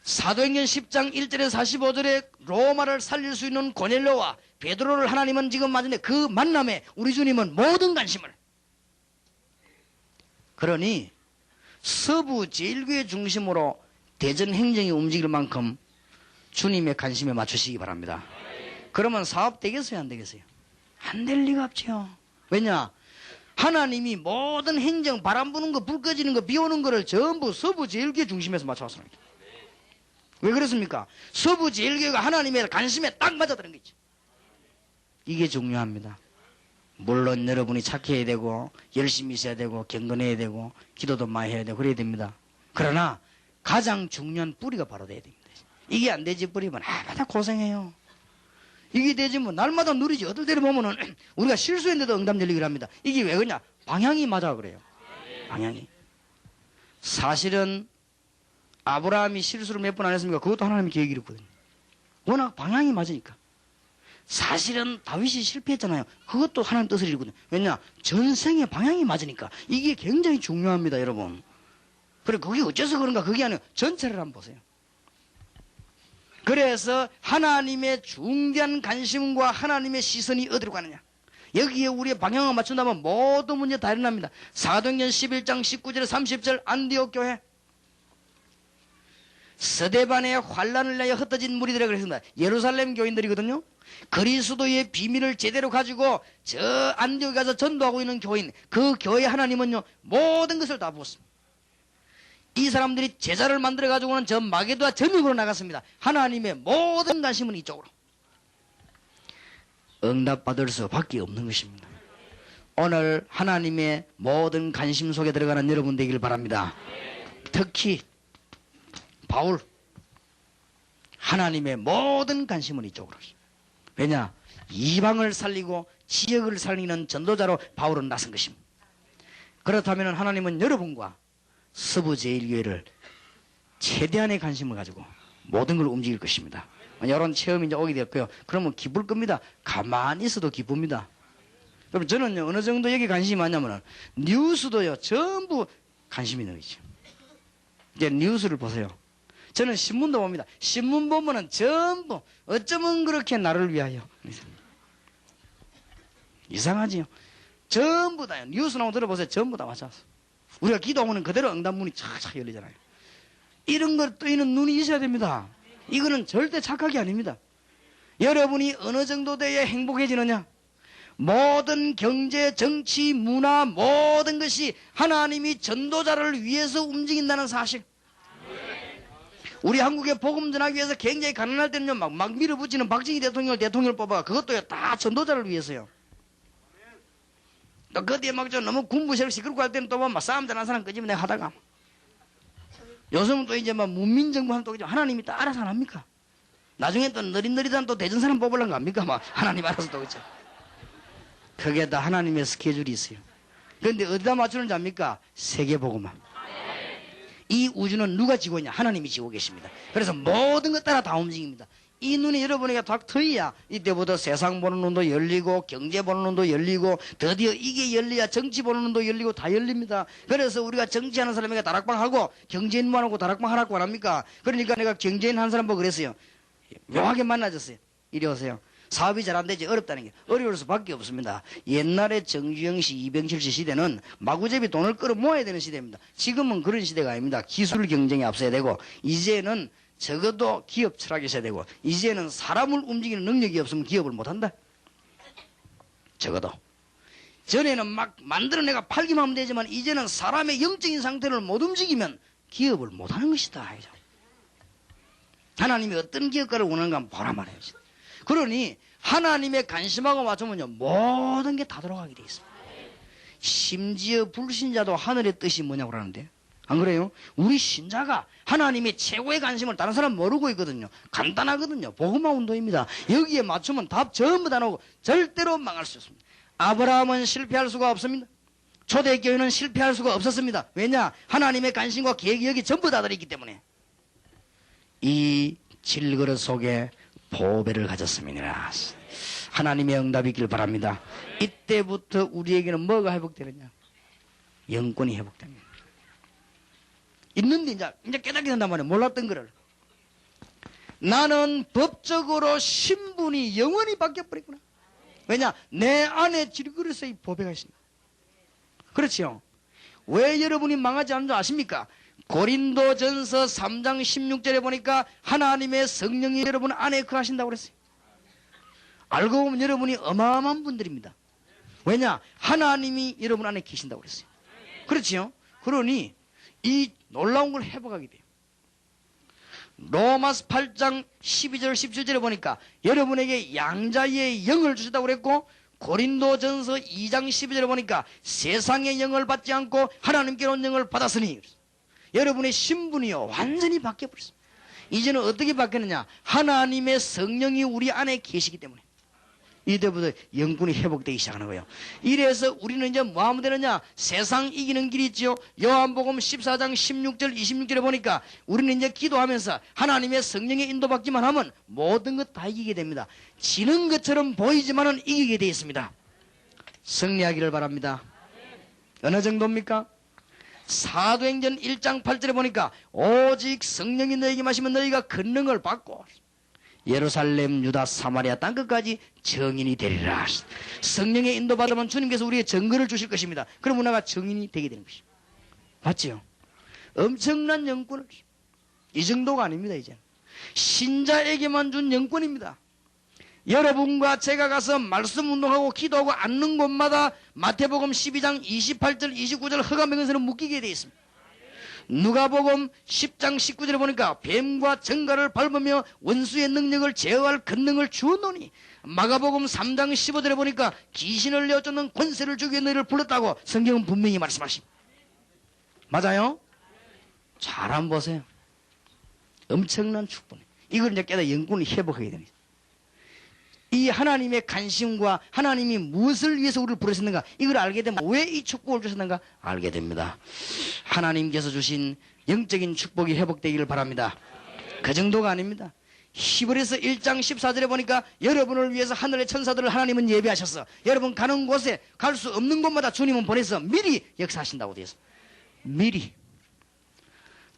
Speaker 1: 사도행전 10장 1절에서 45절에 로마를 살릴 수 있는 고넬료와 베드로를 하나님은 지금 맞는데 그 만남에 우리 주님은 모든 관심을, 그러니 서부 제1교회 중심으로 대전 행정이 움직일 만큼 주님의 관심에 맞추시기 바랍니다. 그러면 사업 되겠어요? 안 되겠어요? 안 될 리가 없죠. 왜냐? 하나님이 모든 행정, 바람 부는 거, 불 꺼지는 거, 비 오는 거를 전부 서부 제1교회 중심에서 맞춰왔습니다. 왜 그렇습니까? 서부 제1교회가 하나님의 관심에 딱 맞아드는 거죠. 이게 중요합니다. 물론 여러분이 착해야 되고 열심히 있어야 되고 경건해야 되고 기도도 많이 해야 되고 그래야 됩니다. 그러나 가장 중요한 뿌리가 바로 돼야 됩니다. 이게 안 되지 뿌리면 다 고생해요. 이게 되지 뭐 날마다 누리지. 어떨 때를 보면은 우리가 실수했는데도 응답 열리기를 합니다. 이게 왜 그러냐? 방향이 맞아 그래요. 방향이. 사실은 아브라함이 실수를 몇 번 안 했습니까? 그것도 하나님의 계획이었거든요. 워낙 방향이 맞으니까. 사실은 다윗이 실패했잖아요. 그것도 하나님 뜻을 이루거든요. 왜냐? 전생의 방향이 맞으니까. 이게 굉장히 중요합니다, 여러분. 그래, 그게 어째서 그런가? 그게 아니라 전체를 한번 보세요. 그래서 하나님의 중대한 관심과 하나님의 시선이 어디로 가느냐? 여기에 우리의 방향을 맞춘다면 모든 문제 다 일어납니다. 사도행전 11장 19절 30절 안디옥 교회. 스데반의 환란을 내어 흩어진 무리들이라 그랬습니다. 예루살렘 교인들이거든요. 그리스도의 비밀을 제대로 가지고 저 안디옥에 가서 전도하고 있는 교인, 그 교회 하나님은요 모든 것을 다 부었습니다. 이 사람들이 제자를 만들어 가지고는 저 마게도와 전역으로 나갔습니다. 하나님의 모든 관심은 이쪽으로. 응답받을 수밖에 없는 것입니다. 오늘 하나님의 모든 관심 속에 들어가는 여러분 되기를 바랍니다. 특히 바울, 하나님의 모든 관심은 이쪽으로. 왜냐? 이방을 살리고 지역을 살리는 전도자로 바울은 나선 것입니다. 그렇다면 하나님은 여러분과 서부 제1교회를 최대한의 관심을 가지고 모든 걸 움직일 것입니다. 이런 체험이 이제 오게 됐고요. 그러면 기쁠 겁니다. 가만히 있어도 기쁩니다. 여러분, 저는요, 어느 정도 여기 관심이 많냐면은, 뉴스도요, 전부 관심이 있는 거죠. 이제 뉴스를 보세요. 저는 신문도 봅니다. 신문 보면은 전부 어쩌면 그렇게 나를 위하여. 이상하지요? 전부 다요. 뉴스 나오고 들어보세요. 전부 다 맞았어. 우리가 기도하면 그대로 응답문이 착착 열리잖아요. 이런 걸 뜨이는 눈이 있어야 됩니다. 이거는 절대 착각이 아닙니다. 여러분이 어느 정도 돼야 행복해지느냐? 모든 경제, 정치, 문화, 모든 것이 하나님이 전도자를 위해서 움직인다는 사실. 우리 한국에 복음 전하기 위해서 굉장히 가난할 때는요, 막 밀어붙이는 박정희 대통령을 뽑아. 그것도요, 다 전도자를 위해서요. 또 그 뒤에 막 너무 군부시를 시끄럽고 할 때는 또 막 싸움들 한 사람 끄집어내 하다가. 요즘은 또 이제 막 문민정부 하면 또 하나님이 또 알아서 안 합니까? 나중에 또 느릿느릿한 또 대전 사람 뽑으려는 거 압니까? 막 하나님 알아서 또 그렇죠. 그게 다 하나님의 스케줄이 있어요. 그런데 어디다 맞추는지 압니까? 세계복음화. 이 우주는 누가 지고 있냐? 하나님이 지고 계십니다. 그래서 모든 것 따라 다 움직입니다. 이 눈이 여러분에게 딱 트여야 이때부터 세상 보는 눈도 열리고 경제 보는 눈도 열리고 드디어 이게 열려야 정치 보는 눈도 열리고 다 열립니다. 그래서 우리가 정치하는 사람에게 다락방하고 경제인만하고 다락방 하라고 안 합니까? 그러니까 내가 경제인 한 사람 보고 그랬어요. 묘하게 만나졌어요. 이리 오세요. 사업이 잘 안 되지 어렵다는 게 어려울 수밖에 없습니다. 옛날에 정주영 씨, 이병철 씨 시대는 마구잡이 돈을 끌어 모아야 되는 시대입니다. 지금은 그런 시대가 아닙니다. 기술 경쟁이 앞서야 되고 이제는 적어도 기업 철학이 있어야 되고 이제는 사람을 움직이는 능력이 없으면 기업을 못한다. 적어도. 전에는 막 만들어내가 팔기만 하면 되지만 이제는 사람의 영적인 상태를 못 움직이면 기업을 못하는 것이다. 하나님이 어떤 기업가를 원하는가 한번 보라 말이에요. 그러니 하나님의 관심하고 맞추면요 모든 게 다 돌아가게 돼 있습니다. 심지어 불신자도 하늘의 뜻이 뭐냐고 그러는데 안 그래요? 우리 신자가 하나님의 최고의 관심을 다른 사람 모르고 있거든요. 간단하거든요. 복음화 운동입니다. 여기에 맞추면 답 전부 다 나오고 절대로 망할 수 없습니다. 아브라함은 실패할 수가 없습니다. 초대교회는 실패할 수가 없었습니다. 왜냐? 하나님의 관심과 계획이 여기 전부 다 들어있기 때문에. 이 질그릇 속에 보배를 가졌습니다. 하나님의 응답이 있길 바랍니다. 이때부터 우리에게는 뭐가 회복되느냐? 영권이 회복됩니다. 있는데 이제 깨닫게 된단 말이에요. 몰랐던 거를. 나는 법적으로 신분이 영원히 바뀌어버렸구나. 왜냐? 내 안에 질그릇에 보배가 있습니다. 그렇지요? 왜 여러분이 망하지 않는 줄 아십니까? 고린도전서 3장 16절에 보니까 하나님의 성령이 여러분 안에 거하신다고 그랬어요. 알고 보면 여러분이 어마어마한 분들입니다. 왜냐? 하나님이 여러분 안에 계신다고 그랬어요. 그렇지요? 그러니 이 놀라운 걸 회복하게 돼요. 로마서 8장 12절 17절에 보니까 여러분에게 양자의 영을 주셨다고 그랬고 고린도전서 2장 12절에 보니까 세상의 영을 받지 않고 하나님께로 온 영을 받았으니 여러분의 신분이요 완전히 바뀌어버렸습니다. 이제는 어떻게 바뀌었느냐? 하나님의 성령이 우리 안에 계시기 때문에 이때부터 영권이 회복되기 시작하는 거예요. 이래서 우리는 이제 뭐 하면 되느냐? 세상 이기는 길이 있지요. 요한복음 14장 16절 26절에 보니까 우리는 이제 기도하면서 하나님의 성령의 인도받기만 하면 모든 것 다 이기게 됩니다. 지는 것처럼 보이지만은 이기게 되어 있습니다. 승리하기를 바랍니다. 어느 정도입니까? 사도행전 1장 8절에 보니까 오직 성령이 너에게 마시면 너희가 권능을 받고 예루살렘, 유다, 사마리아 땅끝까지 정인이 되리라. 성령의 인도받으면 주님께서 우리의 증거를 주실 것입니다. 그럼 우리가 정인이 되게 되는 것입니다. 맞지요? 엄청난 영권을 이 정도가 아닙니다. 이제 신자에게만 준 영권입니다. 여러분과 제가 가서 말씀 운동하고 기도하고 앉는 곳마다 마태복음 12장 28절 29절 허가명에서는 묶이게 되어 있습니다. 누가복음 10장 19절에 보니까 뱀과 정갈을 밟으며 원수의 능력을 제어할 권능을 주었노니 마가복음 3장 15절에 보니까 귀신을 내어쫓는 권세를 주기 위해 너희를 불렀다고 성경은 분명히 말씀하십니다. 맞아요? 잘 한번 보세요. 엄청난 축복이에요. 이걸 이제 깨달아 영권을 회복하게 됩니다. 이 하나님의 관심과 하나님이 무엇을 위해서 우리를 부르셨는가 이걸 알게 되면 왜 이 축복을 주셨는가 알게 됩니다. 하나님께서 주신 영적인 축복이 회복되기를 바랍니다. 그 정도가 아닙니다. 히브리서 1장 14절에 보니까 여러분을 위해서 하늘의 천사들을 하나님은 예배하셨어. 여러분 가는 곳에 갈 수 없는 곳마다 주님은 보내서 미리 역사하신다고 되어 있습니다. 미리.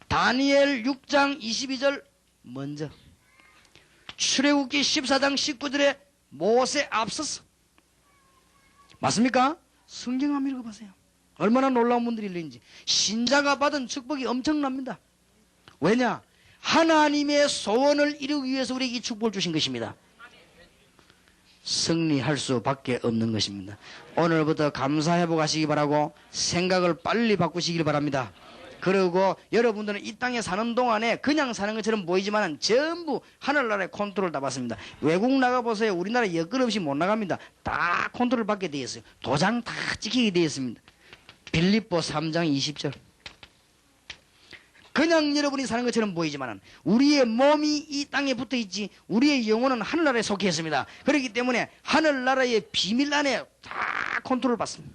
Speaker 1: 다니엘 6장 22절 먼저 출애굽기 14장 19절에 모세 앞서서 맞습니까? 성경 한번 읽어보세요. 얼마나 놀라운 분들이 있는지. 신자가 받은 축복이 엄청납니다. 왜냐? 하나님의 소원을 이루기 위해서 우리에게 이 축복을 주신 것입니다. 승리할 수밖에 없는 것입니다. 오늘부터 감사회복하시기 바라고 생각을 빨리 바꾸시길 바랍니다. 그리고 여러분들은 이 땅에 사는 동안에 그냥 사는 것처럼 보이지만 전부 하늘나라의 컨트롤 다 받습니다. 외국 나가보세요. 우리나라 여건 없이 못 나갑니다. 다 컨트롤 받게 되어 있어요. 도장 다 찍히게 되어 있습니다. 빌립보 3장 20절. 그냥 여러분이 사는 것처럼 보이지만 우리의 몸이 이 땅에 붙어 있지 우리의 영혼은 하늘나라에 속해 있습니다. 그렇기 때문에 하늘나라의 비밀 안에 다 컨트롤 받습니다.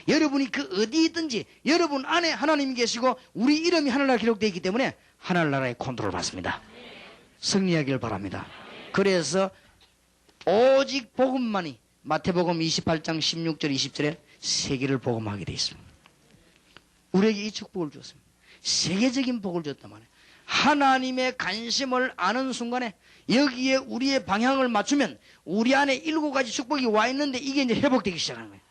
Speaker 1: 여러분이 그 어디 있든지 여러분 안에 하나님이 계시고 우리 이름이 하늘나라에 기록되어 있기 때문에 하늘나라의 컨트롤 받습니다. 승리하기를 바랍니다. 그래서 오직 복음만이 마태복음 28장 16절 20절에 세계를 복음하게 되어 있습니다. 우리에게 이 축복을 주었습니다. 세계적인 복을 줬단 말이에요. 하나님의 관심을 아는 순간에 여기에 우리의 방향을 맞추면 우리 안에 7가지 축복이 와 있는데 이게 이제 회복되기 시작하는 거예요.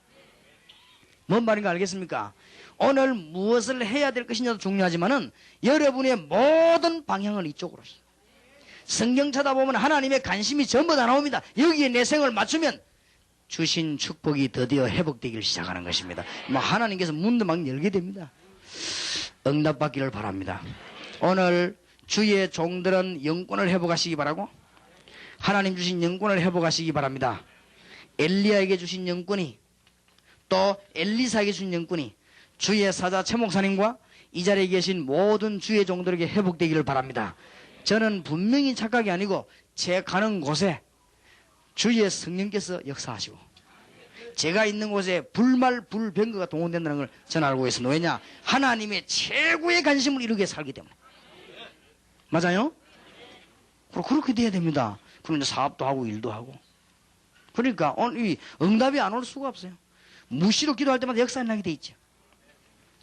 Speaker 1: 뭔 말인가 알겠습니까? 오늘 무엇을 해야 될 것이냐도 중요하지만은 여러분의 모든 방향을 이쪽으로. 성경 찾아보면 하나님의 관심이 전부 다 나옵니다. 여기에 내 생을 맞추면 주신 축복이 드디어 회복되기를 시작하는 것입니다. 하나님께서 문도 막 열게 됩니다. 응답받기를 바랍니다. 오늘 주의 종들은 영권을 회복하시기 바라고, 하나님 주신 영권을 회복하시기 바랍니다. 엘리야에게 주신 영권이, 또 엘리사에게 주신 영권이 주의 사자 최 목사님과 이 자리에 계신 모든 주의 종들에게 회복되기를 바랍니다. 저는 분명히 착각이 아니고 제 가는 곳에 주의 성령께서 역사하시고 제가 있는 곳에 불말 불병거가 동원된다는 걸 저는 알고 있습니다. 왜냐? 하나님의 최고의 관심을 이루게 살기 때문에. 맞아요? 그렇게 돼야 됩니다. 그런데 사업도 하고 일도 하고. 그러니까 이 응답이 안 올 수가 없어요. 무시로 기도할 때마다 역사가 나게 돼 있죠.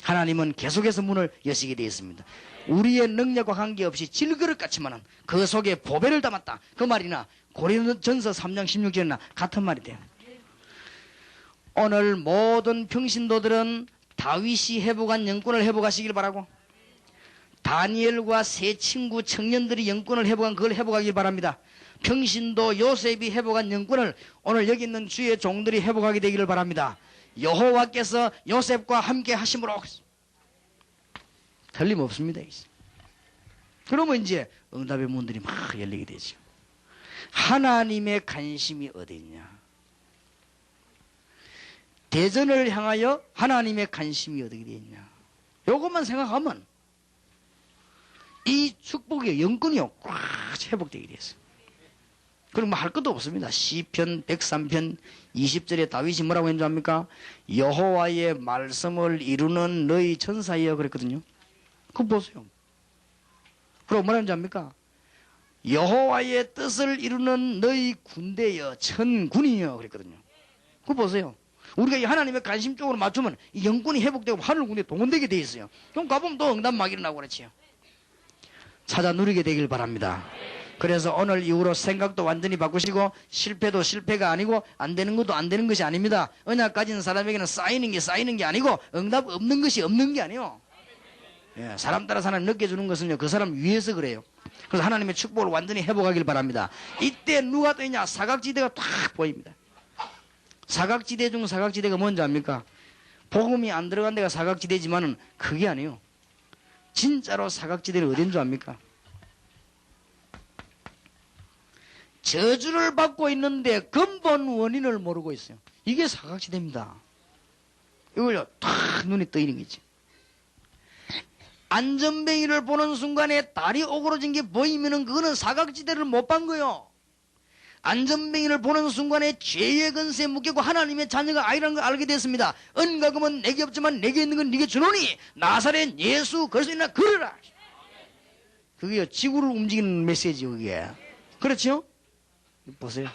Speaker 1: 하나님은 계속해서 문을 여시게 되어 있습니다. 우리의 능력과 관계없이 질그릇같지만은 그 속에 보배를 담았다. 그 말이나 고린도전서 3장 16절이나 같은 말이 돼요. 오늘 모든 평신도들은 다윗이 회복한 영권을 회복하시길 바라고, 다니엘과 세 친구 청년들이 영권을 회복한 그걸 회복하길 바랍니다. 평신도 요셉이 회복한 영권을 오늘 여기 있는 주의 종들이 회복하게 되기를 바랍니다. 여호와께서 요셉과 함께 하심으로 틀림없습니다. 그러면 이제 응답의 문들이 막 열리게 되죠. 하나님의 관심이 어디 있냐? 대전을 향하여 하나님의 관심이 어떻게 되어 있냐? 요것만 생각하면 이 축복의 영권이요 꽉 회복되게 되었어요. 그럼 뭐 할 것도 없습니다. 시편 103편 20절에 다윗이 뭐라고 했는 줄 압니까? 여호와의 말씀을 이루는 너희 천사여 그랬거든요. 그거 보세요. 그리고 뭐라는 줄 압니까? 여호와의 뜻을 이루는 너희 군대여 천군이여 그랬거든요. 그거 보세요. 우리가 이 하나님의 관심 쪽으로 맞추면 이 영권이 회복되고 하늘 군대에 동원되게 돼 있어요. 그럼 가보면 또 응답 막 일어나고 그렇지요. 찾아 누리게 되길 바랍니다. 그래서 오늘 이후로 생각도 완전히 바꾸시고, 실패도 실패가 아니고 안 되는 것도 안 되는 것이 아닙니다. 언약 가진 사람에게는 쌓이는 게 아니고 응답 없는 것이 없는 게 아니에요. 예, 사람 따라 사람 느껴주는 것은요 그 사람 위해서 그래요. 그래서 하나님의 축복을 완전히 회복하길 바랍니다. 이때 누가 또 있냐? 사각지대가 탁 보입니다. 사각지대 중 사각지대가 뭔지 압니까? 복음이 안 들어간 데가 사각지대지만은 그게 아니에요. 진짜로 사각지대는 어딘 줄 압니까? 저주를 받고 있는데 근본 원인을 모르고 있어요. 이게 사각지대입니다. 이걸요 탁 눈이 떠 있는 거지. 안전뱅이를 보는 순간에 다리 오그러진 게 보이면은 그거는 사각지대를 못 본 거요. 안전뱅이를 보는 순간에 죄의 근세에 묶이고 하나님의 자녀가 아니라는 걸 알게 됐습니다. 은과금은 내게 없지만 내게 있는 건 네게 주노니 나사렛 예수 그리스도이나 걸으라. 그게요 지구를 움직이는 메시지요 그게. 그렇죠? 보세요.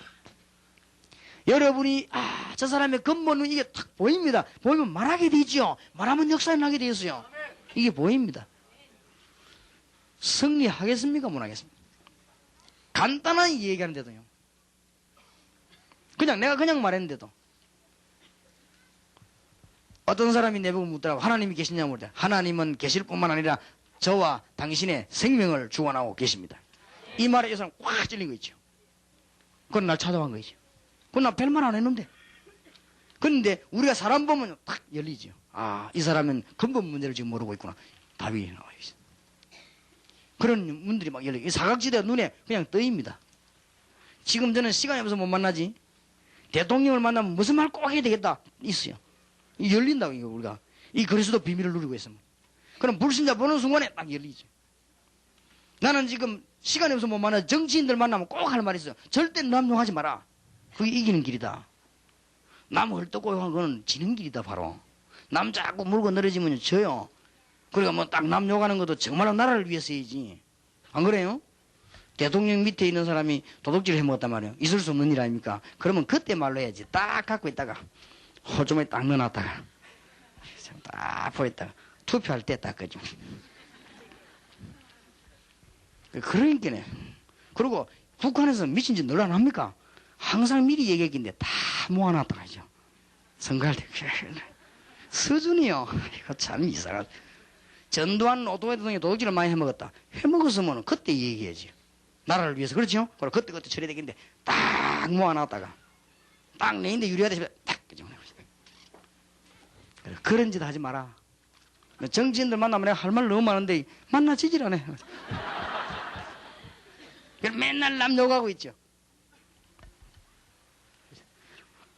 Speaker 1: 여러분이 저 사람의 근본은 이게 탁 보입니다. 보이면 말하게 되죠. 말하면 역사에 나게 되었어요. 이게 보입니다. 승리하겠습니까? 못 하겠습니까? 간단한 얘기하는데도요. 내가 그냥 말했는데도 어떤 사람이 내보고 묻더라고. 하나님이 계시냐고 물때 하나님은 계실 뿐만 아니라 저와 당신의 생명을 주관하고 계십니다. 이 말에 이 사람 꽉 찔린 거 있죠. 그건 날 찾아간 거죠. 그건 나 별말 안 했는데. 그런데 우리가 사람 보면 딱 열리죠. 이 사람은 근본 문제를 지금 모르고 있구나. 답이 나와 있어요. 그런 분들이 막 열려요. 이 사각지대가 눈에 그냥 떠입니다. 지금 저는 시간이 없어서 못 만나지. 대통령을 만나면 무슨 말 꼭 해야 되겠다. 있어요. 열린다고, 이거 우리가. 이 그리스도 비밀을 누리고 있으면. 그럼 불신자 보는 순간에 딱 열리죠. 나는 지금 시간이 없어서 못 만나. 정치인들 만나면 꼭 할 말이 있어요. 절대 남용하지 마라. 그게 이기는 길이다. 남 헐떡고 한 거는 지는 길이다, 바로. 남 자꾸 물고 늘어지면 져요. 그러니까 뭐 딱 남 욕하는 것도 정말로 나라를 위해서이지. 안 그래요? 대통령 밑에 있는 사람이 도둑질을 해먹었단 말이에요. 있을 수 없는 일 아닙니까? 그러면 그때 말로 해야지. 딱 갖고 있다가 호주머니에 딱 넣어놨다가 딱 보였다가 투표할 때 딱 그죠. 그러니까네. 그리고 북한에서 미친 짓 늘 안 합니까? 항상 미리 얘기했긴데 다 모아놨다가 하죠. 선거할 때 수준이요. 이거 참 이상하다. 전두환 오토바이 대통령이 도둑질을 많이 해먹었다. 해먹었으면 그때 얘기해야지. 나라를 위해서. 그렇죠? 그럼 그때 처리되겠는데 딱 모아놨다가 딱 내인데 유리가 되시면 딱 그죠. 그런 짓 하지 마라. 정치인들 만나면 내가 할 말 너무 많은데 만나지질 않아. 맨날 남 욕하고 있죠.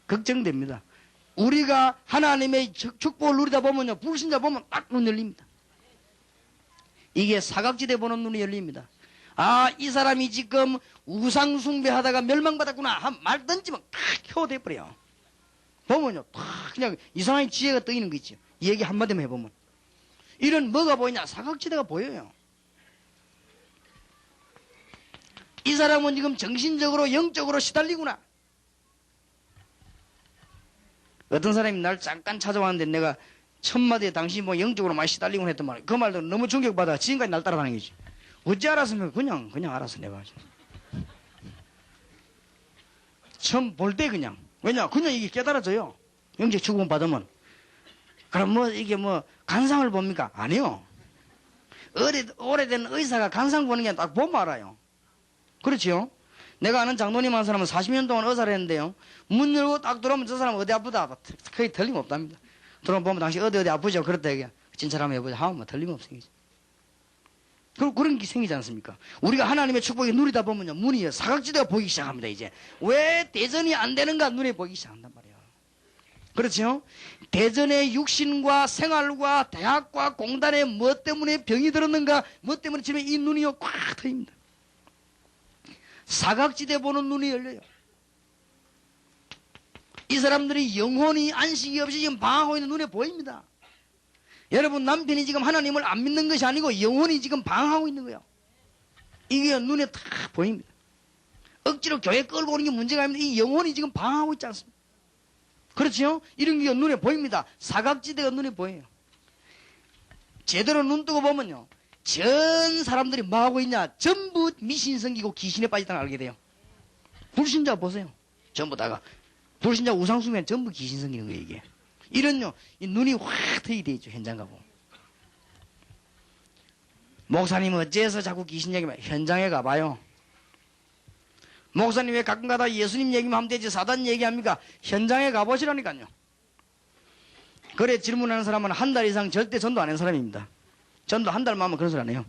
Speaker 1: 걱정됩니다. 우리가 하나님의 축복을 누리다 보면요, 불신자 보면 딱 눈 열립니다. 이게 사각지대 보는 눈이 열립니다. 아, 이 사람이 지금 우상 숭배하다가 멸망받았구나 한 말 던지면 탁 혀대버려요. 보면요, 탁 그냥 이상한 지혜가 떠있는 거 있죠. 이 얘기 한마디만 해보면. 이런 뭐가 보이냐? 사각지대가 보여요. 이 사람은 지금 정신적으로 영적으로 시달리구나. 어떤 사람이 날 잠깐 찾아왔는데 내가 첫마디에 당신이 뭐 영적으로 많이 시달리곤 했단 말이야. 그 말도 너무 충격받아 지금까지 날 따라다니지. 어찌 알았으면 그냥 알아서 내가 처음 볼 때 그냥 왜냐 그냥 이게 깨달아져요. 영적 축복 받으면. 그럼 뭐 이게 뭐 간상을 봅니까? 아니요. 오래된 의사가 간상 보는 게 딱 보면 알아요. 그렇지요? 내가 아는 장로님 한 사람은 40년 동안 의사를 했는데요. 문 열고 딱 들어오면 저 사람 어디 아프다. 거의 틀림없답니다. 들어보면 당신 어디 아프죠? 그렇다 얘기야. 진짜로 한번 해보자. 하면 뭐 틀림없습니다. 그런 게 생기지 않습니까? 우리가 하나님의 축복을 누리다 보면요. 문이 사각지대가 보이기 시작합니다. 이제. 왜 대전이 안 되는가 눈에 보이기 시작한단 말이에요. 그렇죠? 대전의 육신과 생활과 대학과 공단에 뭐 때문에 병이 들었는가 뭐 때문에 지금 이 눈이요 꽉 트입니다. 사각지대 보는 눈이 열려요. 이 사람들이 영혼이 안식이 없이 지금 방황하고 있는 눈에 보입니다. 여러분 남편이 지금 하나님을 안 믿는 것이 아니고 영혼이 지금 방황하고 있는 거예요. 이게 눈에 다 보입니다. 억지로 교회 끌고 오는 게 문제가 아닙니다. 이 영혼이 지금 방황하고 있지 않습니까? 그렇죠? 이런 게 눈에 보입니다. 사각지대가 눈에 보여요. 제대로 눈 뜨고 보면요. 전 사람들이 뭐 하고 있냐? 전부 미신 생기고 귀신에 빠졌다는 걸 알게 돼요. 불신자 보세요. 전부 다가. 불신자 우상숭배는 전부 귀신 생기는 거예요, 이게. 이런요, 이 눈이 확 트이 돼 있죠, 현장 가고. 목사님은 어째서 자꾸 귀신 얘기만, 현장에 가봐요. 목사님 왜 가끔 가다 예수님 얘기만 하면 되지, 사단 얘기합니까? 현장에 가보시라니까요. 그래 질문하는 사람은 한 달 이상 절대 전도 안 한 사람입니다. 전도 한 달만 하면 그런 소리 안 해요.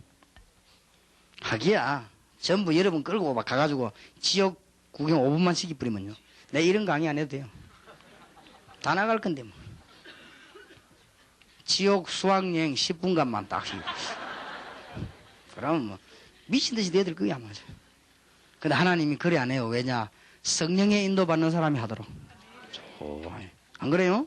Speaker 1: 하기야, 전부 여러분 끌고 가가지고 지역 구경 5분만 시키버리면요. 내 이런 강의 안 해도 돼요. 다 나갈 건데 뭐. 지옥 수학여행 10분간만 딱 시키고. 그러면 뭐 미친 듯이 너희들 그게 안 맞아. 근데 하나님이 그래 안 해요. 왜냐? 성령의 인도받는 사람이 하도록. 안 그래요?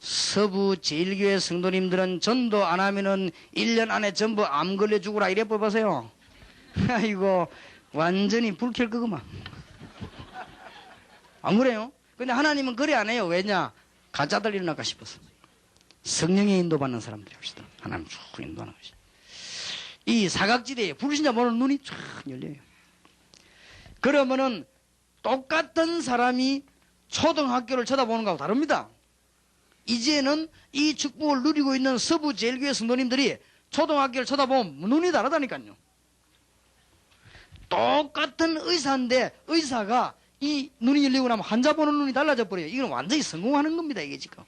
Speaker 1: 서부 제1교회 성도님들은 전도 안 하면은 1년 안에 전부 암 걸려 죽으라 이래 뽑아서요. 아이고 완전히 불 켤 거구만. 안 그래요? 근데 하나님은 그래 안 해요. 왜냐? 가짜들 일어날까 싶어서. 성령의 인도받는 사람들이 합시다. 하나님 쭉 인도하는 것이. 이 사각지대에 불신자 보는 눈이 쫙 열려요. 그러면은 똑같은 사람이 초등학교를 쳐다보는 거하고 다릅니다. 이제는 이 축복을 누리고 있는 서부 제일교회 성도님들이 초등학교를 쳐다보면 눈이 다르다니까요. 똑같은 의사인데 의사가 이 눈이 열리고 나면 환자 보는 눈이 달라져 버려요. 이건 완전히 성공하는 겁니다. 이게 지금.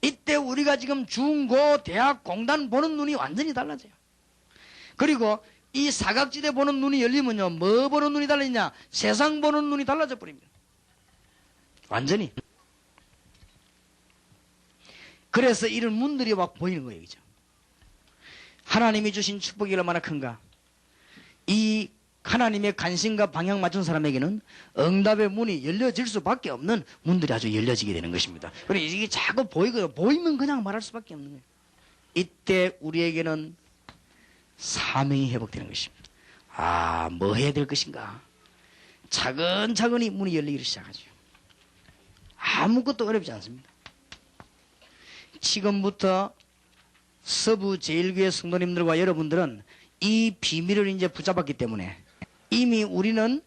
Speaker 1: 이때 우리가 지금 중고 대학 공단 보는 눈이 완전히 달라져요. 그리고 이 사각지대 보는 눈이 열리면요. 뭐 보는 눈이 달라지냐? 세상 보는 눈이 달라져 버립니다. 완전히. 그래서 이런 문들이 막 보이는 거예요. 그죠? 하나님이 주신 축복이 얼마나 큰가. 이 하나님의 관심과 방향 맞춘 사람에게는 응답의 문이 열려질 수밖에 없는 문들이 아주 열려지게 되는 것입니다. 그리고 이게 자꾸 보이면 그냥 말할 수밖에 없는 거예요. 이때 우리에게는 사명이 회복되는 것입니다. 아, 뭐 해야 될 것인가? 차근차근히 문이 열리기 시작하죠. 아무것도 어렵지 않습니다. 지금부터 서부 제1교회 성도님들과 여러분들은 이 비밀을 이제 붙잡았기 때문에 이미 우리는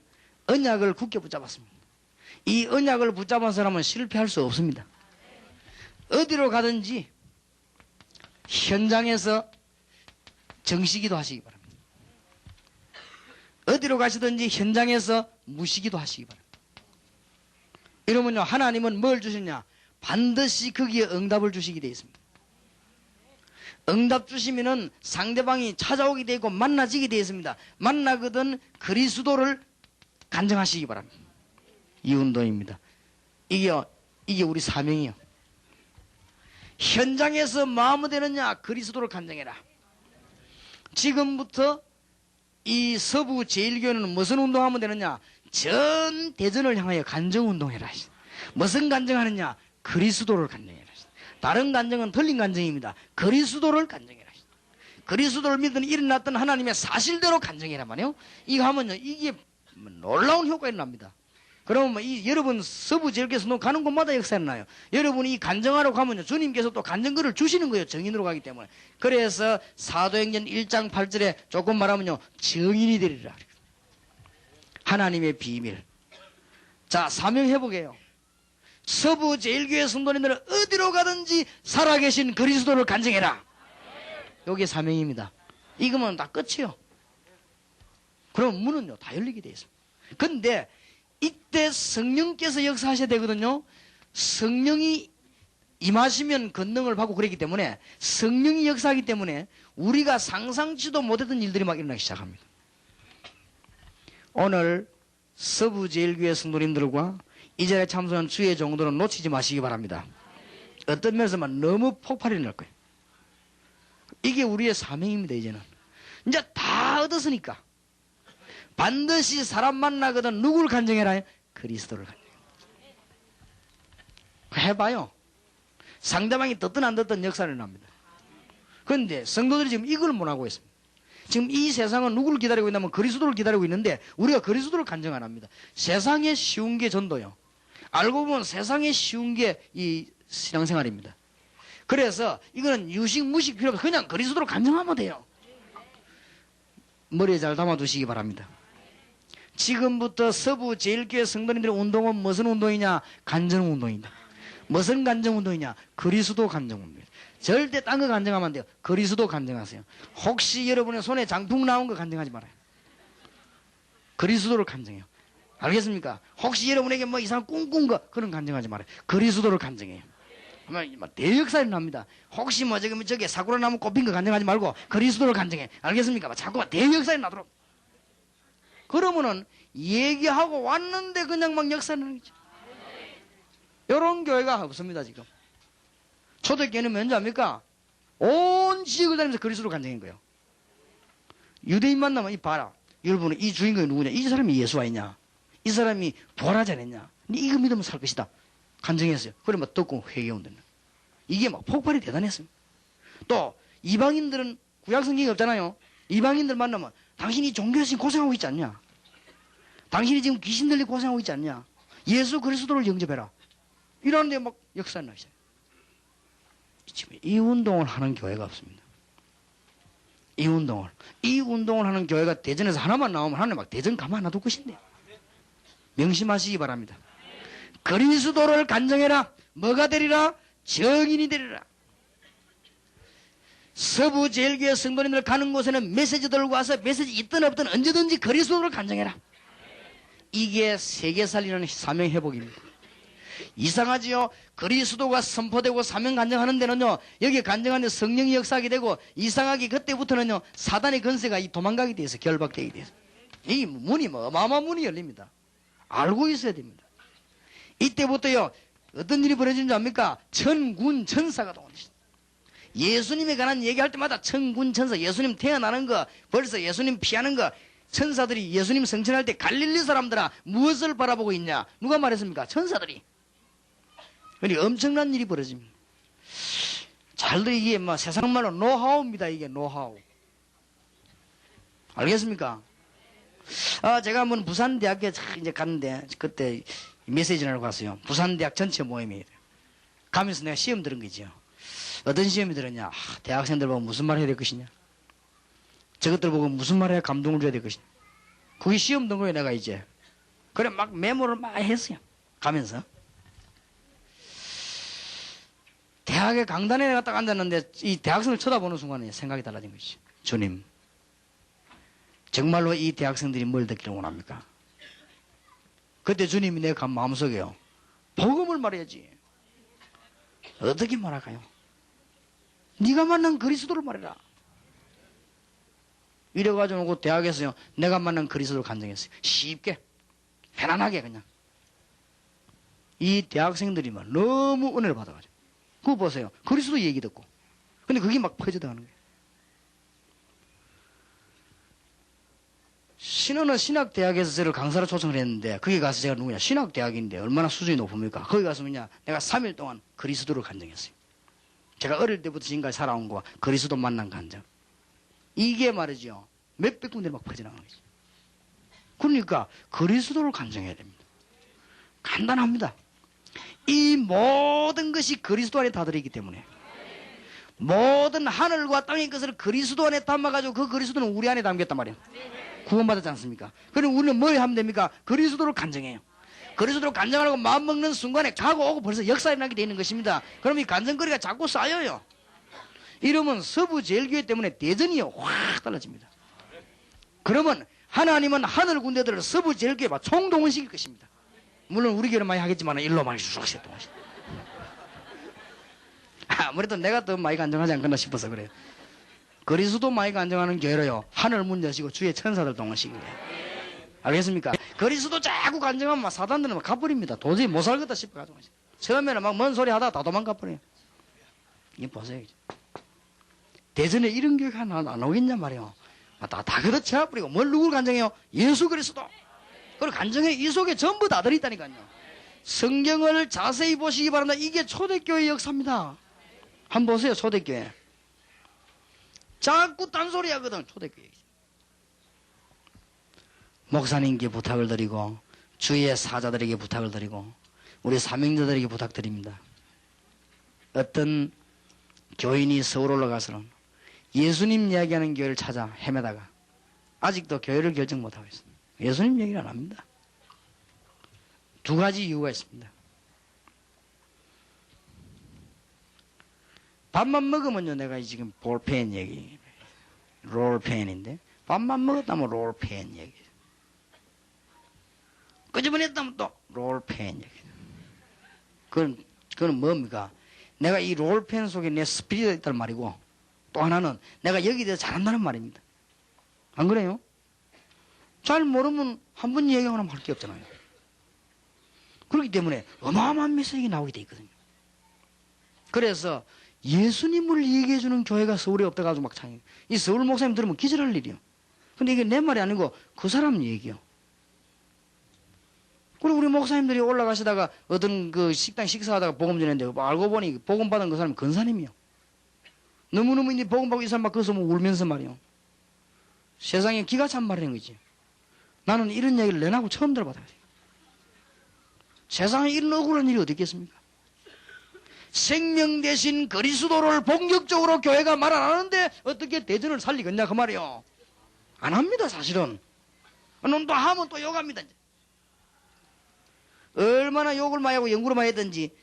Speaker 1: 언약을 굳게 붙잡았습니다. 이 언약을 붙잡은 사람은 실패할 수 없습니다. 어디로 가든지 현장에서 정시기도 하시기 바랍니다. 어디로 가시든지 현장에서 무시기도 하시기 바랍니다. 이러면요, 하나님은 뭘 주시냐? 반드시 거기에 응답을 주시게 되어 있습니다. 응답 주시면은 상대방이 찾아오게 되고 만나지게 되어 있습니다. 만나거든 그리스도를 간증하시기 바랍니다. 이 운동입니다. 이게 우리 사명이요. 현장에서 뭐하면 되느냐? 그리스도를 간증해라. 지금부터 이 서부 제1교회는 무슨 운동하면 되느냐? 전 대전을 향하여 간증운동해라. 무슨 간증하느냐? 그리스도를 간증해라. 다른 간증은 틀린 간증입니다. 그리스도를 간증해라. 그리스도를 믿든 일어났던 하나님의 사실대로 간증해라 말이요. 이거 하면요, 이게 놀라운 효과가 납니다. 그러면 여러분 서부 제1교회에서 가는 곳마다 역사가 나요. 여러분이 이 간증하러 가면요, 주님께서 또 간증글을 주시는 거예요. 정인으로 가기 때문에. 그래서 사도행전 1장 8절에 조금 말하면요, 정인이 되리라. 하나님의 비밀. 자, 사명해보게요. 서부 제1교회 성도님들은 어디로 가든지 살아계신 그리스도를 간증해라. 이게 사명입니다. 이거면 다 끝이요. 그럼 문은요, 다 열리게 되어 있습니다. 근데 이때 성령께서 역사하셔야 되거든요. 성령이 임하시면 권능을 받고 그랬기 때문에, 성령이 역사하기 때문에 우리가 상상치도 못했던 일들이 막 일어나기 시작합니다. 오늘 서부 제1교회 성도님들과 이 자리에 참석한 주의 종들은 놓치지 마시기 바랍니다. 어떤 면에서만 너무 폭발이 날 거예요. 이게 우리의 사명입니다. 이제는 이제 다 얻었으니까 반드시 사람 만나거든 누구를 간증해라? 그리스도를 간증해라. 해봐요. 상대방이 듣든 안 듣든 역사를 납니다. 그런데 성도들이 지금 이걸 못하고 있습니다. 지금 이 세상은 누구를 기다리고 있냐면 그리스도를 기다리고 있는데 우리가 그리스도를 간증 안 합니다. 세상에 쉬운 게 전도요. 알고 보면 세상에 쉬운 게 이 신앙생활입니다. 그래서 이거는 유식 무식 필요 없어. 그냥 그리스도를 간증하면 돼요. 머리에 잘 담아두시기 바랍니다. 지금부터 서부 제1교회 성도님들의 운동은 무슨 운동이냐? 간증운동이다. 무슨 간증운동이냐? 그리스도 간증운동이다. 절대 딴 거 간증하면 안 돼요. 그리스도 간증하세요. 혹시 여러분의 손에 장풍 나온 거 간증하지 말아요. 그리스도를 간증해요. 알겠습니까? 혹시 여러분에게 뭐 이상한 꿈꾼 거 그런 간증하지 말아요. 그리스도를 간증해요. 대역사를 납니다. 혹시 뭐 저기 사쿠라 나무 꼽힌 거 간증하지 말고 그리스도를 간증해. 알겠습니까? 자꾸만 대역사를 나도록. 그러면은 얘기하고 왔는데 그냥 막 역사는 거죠. 이런 교회가 없습니다. 지금 초대교회는 뭔지 압니까? 온 지역을 다니면서 그리스도를 간증한 거예요. 유대인 만나면 이 봐라, 여러분은 이 주인공이 누구냐? 이 사람이 예수 아니냐? 이 사람이 부활하지 않았냐? 이거 믿으면 살 것이다. 간증했어요. 그래 막 듣고 회개온다는. 이게 막 폭발이 대단했습니다. 또 이방인들은 구약 성경이 없잖아요. 이방인들 만나면 당신이 종교에서 고생하고 있지 않냐? 당신이 지금 귀신 들리고 고생하고 있지 않냐? 예수 그리스도를 영접해라. 이러는데 막 역사가 나시죠. 지금 이 운동을 하는 교회가 없습니다. 이 운동을 하는 교회가 대전에서 하나만 나오면 하나님 막 대전 가만 놔둘 것인데. 명심하시기 바랍니다. 그리스도를 간증해라. 뭐가 되리라? 정인이 되리라. 서부 제1교회 성도님들 가는 곳에는 메시지 들고 와서 메시지 있든 없든 언제든지 그리스도를 간증해라. 이게 세계 살리는 사명 회복입니다. 이상하지요? 그리스도가 선포되고 사명 간증하는 데는요, 여기 간증하는 성령이 역사하게 되고, 이상하게 그때부터는요, 사단의 건세가 도망가게 돼서 결박되게 돼서 이 문이 어마어마한 문이 열립니다. 알고 있어야 됩니다. 이때부터요, 어떤 일이 벌어지는지 압니까? 천군 천사가 나옵니다. 예수님에 관한 얘기할 때마다 천군 천사, 예수님 태어나는 거, 벌써 예수님 피하는 거, 천사들이 예수님 성천할 때 갈릴리 사람들아 무엇을 바라보고 있냐? 누가 말했습니까? 천사들이. 그러니까 엄청난 일이 벌어집니다. 잘들 이게 뭐 세상 말로 노하우입니다. 이게 노하우. 알겠습니까? 제가 한번 부산대학교에 이제 갔는데 그때 메시지를 하러 갔어요. 부산대학 전체 모임이에요. 가면서 내가 시험 들은 거죠. 어떤 시험이 들었냐? 대학생들 보고 무슨 말 해야 될 것이냐? 저것들 보고 무슨 말 해야 감동을 줘야 될 것이냐? 그게 시험 든 거예요. 내가 이제 그래 막 메모를 막 했어요. 가면서 대학의 강단에 내가 딱 앉았는데 이 대학생을 쳐다보는 순간에 생각이 달라진 것이죠. 주님, 정말로 이 대학생들이 뭘 듣기를 원합니까? 그때 주님이 내 마음속에요, 복음을 말해야지. 어떻게 말할까요? 네가 만난 그리스도를 말해라. 이래가지고 대학에서요, 내가 만난 그리스도를 간증했어요. 쉽게, 편안하게 그냥. 이 대학생들이만 너무 은혜를 받아가지고. 그거 보세요. 그리스도 얘기 듣고. 근데 그게 막 퍼져나가는 거예요. 신원은 신학대학에서 저를 강사로 초청을 했는데, 거기 가서 제가 누구냐, 신학대학인데 얼마나 수준이 높습니까? 거기 가서 뭐냐, 내가 3일 동안 그리스도를 간증했어요. 제가 어릴 때부터 지금까지 살아온 거와 그리스도 만난 간증. 이게 말이죠, 몇백 군데를 막 퍼져나가는 거죠. 그러니까 그리스도를 간증해야 됩니다. 간단합니다. 이 모든 것이 그리스도 안에 다 들어있기 때문에, 모든 하늘과 땅의 것을 그리스도 안에 담아가지고 그 그리스도는 우리 안에 담겼단 말이에요. 구원받았지 않습니까? 그럼 우리는 뭘 하면 됩니까? 그리스도를 간증해요. 그리스도를 간증하려고 마음먹는 순간에 가고 오고 벌써 역사에 나게 되는 것입니다. 그럼 이 간증거리가 자꾸 쌓여요. 이러면 서부제일교회 때문에 대전이요 확 달라집니다. 그러면 하나님은 하늘 군대들을 서부제일교회에 총동원시킬 것입니다. 물론 우리 교회는 많이 하겠지만 일로 많이 쑥 세동하시. 아무래도 내가 더 많이 간증하지 않겠나 싶어서 그래요. 그리스도 많이 간증하는 교회로요, 하늘 문 여시고 주의 천사들 동원시키게. 알겠습니까? 그리스도 자꾸 간증하면 막 사단들은 막 가버립니다. 도저히 못 살겠다 싶어가지고. 처음에는 막 뭔 소리 하다가 다 도망가버려요. 이게 보세요. 대전에 이런 교회가 안 오겠냐 말이에요. 다 걷어채워버리고 뭘 누구를 간증해요? 예수 그리스도. 그리고 간증에 이 속에 전부 다 들어있다니까요. 성경을 자세히 보시기 바랍니다. 이게 초대교회 역사입니다. 한번 보세요. 초대교회. 자꾸 딴소리 하거든. 초대교회. 목사님께 부탁을 드리고, 주위의 사자들에게 부탁을 드리고, 우리 사명자들에게 부탁드립니다. 어떤 교인이 서울 올라가서는 예수님 이야기하는 교회를 찾아 헤매다가 아직도 교회를 결정 못하고 있습니다. 예수님 얘기를 안 합니다. 두 가지 이유가 있습니다. 밥만 먹으면요, 내가 지금 볼펜 얘기, 롤펜인데, 밥만 먹었다면 롤펜 얘기, 끄집어냈다면 또 롤펜 얘기. 그건 뭡니까? 내가 이 롤펜 속에 내 스피릿이 있단 말이고, 또 하나는 내가 여기에 대해서 잘한다는 말입니다. 안 그래요? 잘 모르면 한 번 얘기하고 나면 할 게 없잖아요. 그렇기 때문에 어마어마한 메시지가 나오게 돼 있거든요. 그래서 예수님을 얘기해주는 교회가 서울에 없다가지고 막 창해요. 이 서울 목사님 들으면 기절할 일이요. 근데 이게 내 말이 아니고 그 사람 얘기요. 그리고 우리 목사님들이 올라가시다가 어떤 그 식당 식사하다가 복음 전했는데 알고 보니 복음 받은 그 사람이 근사님이요. 너무너무 이제 복음 받고 이 사람 막 거기서 뭐 울면서 말이요. 세상에 기가 찬 말이라는 거지. 나는 이런 얘기를 내나고 처음 들어봤어요. 세상에 이런 억울한 일이 어디 있겠습니까? 생명 대신 그리스도를 본격적으로 교회가 말 안 하는데 어떻게 대전을 살리겠냐 그 말이요. 안 합니다 사실은. 또 하면 또 욕합니다. 얼마나 욕을 많이 하고 연구를 많이 했든지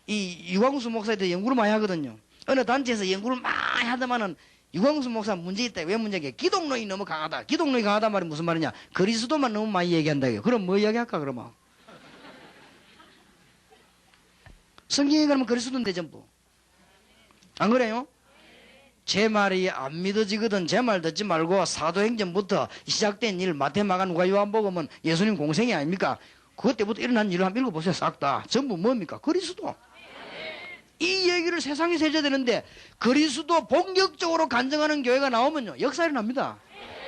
Speaker 1: 이 유광수 목사한테 연구를 많이 하거든요. 어느 단체에서 연구를 많이 하더만은 유광수 목사 문제 있다. 왜 문제냐? 기독론이 너무 강하다. 기독론이 강하단 말이 무슨 말이냐? 그리스도만 너무 많이 얘기한다. 그럼 뭐 이야기할까 그러면? 성경에 가면 그리스도인데 전부. 안 그래요? 제 말이 안 믿어지거든 제 말 듣지 말고 사도행전부터 시작된 일 마태 마가 누가 요한복음은 예수님 공생이 아닙니까? 그것 때부터 일어난 일을 한번 읽어보세요. 싹 다. 전부 뭡니까? 그리스도. 이 얘기를 세상에서 해줘야 되는데 그리스도 본격적으로 간증하는 교회가 나오면요 역사 일어납니다.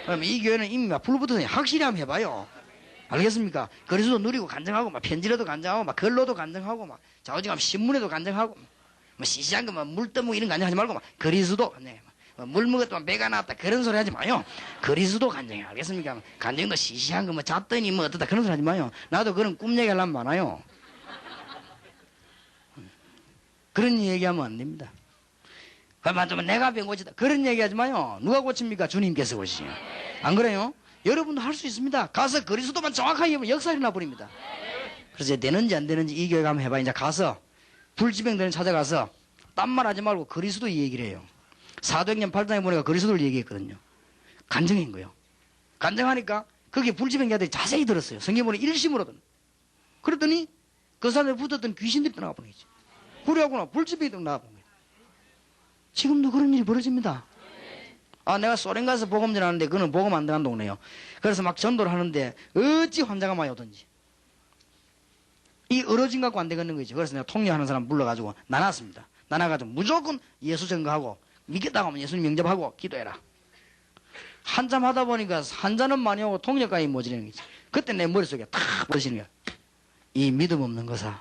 Speaker 1: 그러면 이 교회는 이미 막 불붙어서 확실히 한번 해봐요. 알겠습니까? 그리스도 누리고 간증하고 막 편지라도 간증하고 막 글로도 간증하고 막 좌우지간 신문에도 간증하고 뭐 시시한 거 막 물떠먹 이런 거 간증하지 말고 막 그리스도 간증해. 물 먹었더만 배가 나왔다 그런 소리 하지 마요. 그리스도 간증해. 알겠습니까? 간증도 시시한 거 뭐 잤더니 뭐 어떻다 그런 소리 하지 마요. 나도 그런 꿈 얘기하려면 많아요. 그런 얘기하면 안 됩니다. 그만 내가 병 고치다 그런 얘기하지 마요. 누가 고칩니까? 주님께서 고치시요. 안 그래요? 여러분도 할 수 있습니다. 가서 그리스도만 정확하게 하면 역사 일어나 버립니다. 그래서 되는지 안 되는지 이 교회 가면 해봐. 이제 가서 불지병들은 찾아가서 딴 말 하지 말고 그리스도 얘기를 해요. 사도행전 8장에 보니까 그리스도를 얘기했거든요. 간증인 거예요. 간증하니까 거기에 불지병자들이 자세히 들었어요. 성경 보니 일심으로 들었어요. 그랬더니 그 사람에 붙었던 귀신들이 떠나가 버린 거지. 그래갖고 불지병이 나가 버린 거예요. 지금도 그런 일이 벌어집니다. 내가 소련 가서 복음 전하는데 그거는 복음 안 들어간 동네요. 그래서 막 전도를 하는데 어찌 환자가 많이 오든지 이 어러진 갖고 안 되겠는 거죠. 그래서 내가 통역하는 사람 불러가지고 나눴습니다. 나눠가지고 무조건 예수 증거하고 믿겠다고 하면 예수님 영접하고 기도해라. 한참 하다 보니까 한자는 많이 오고 통역가이 모자라는 거지. 그때 내 머릿속에 탁 버시는 거야. 이 믿음 없는 거사.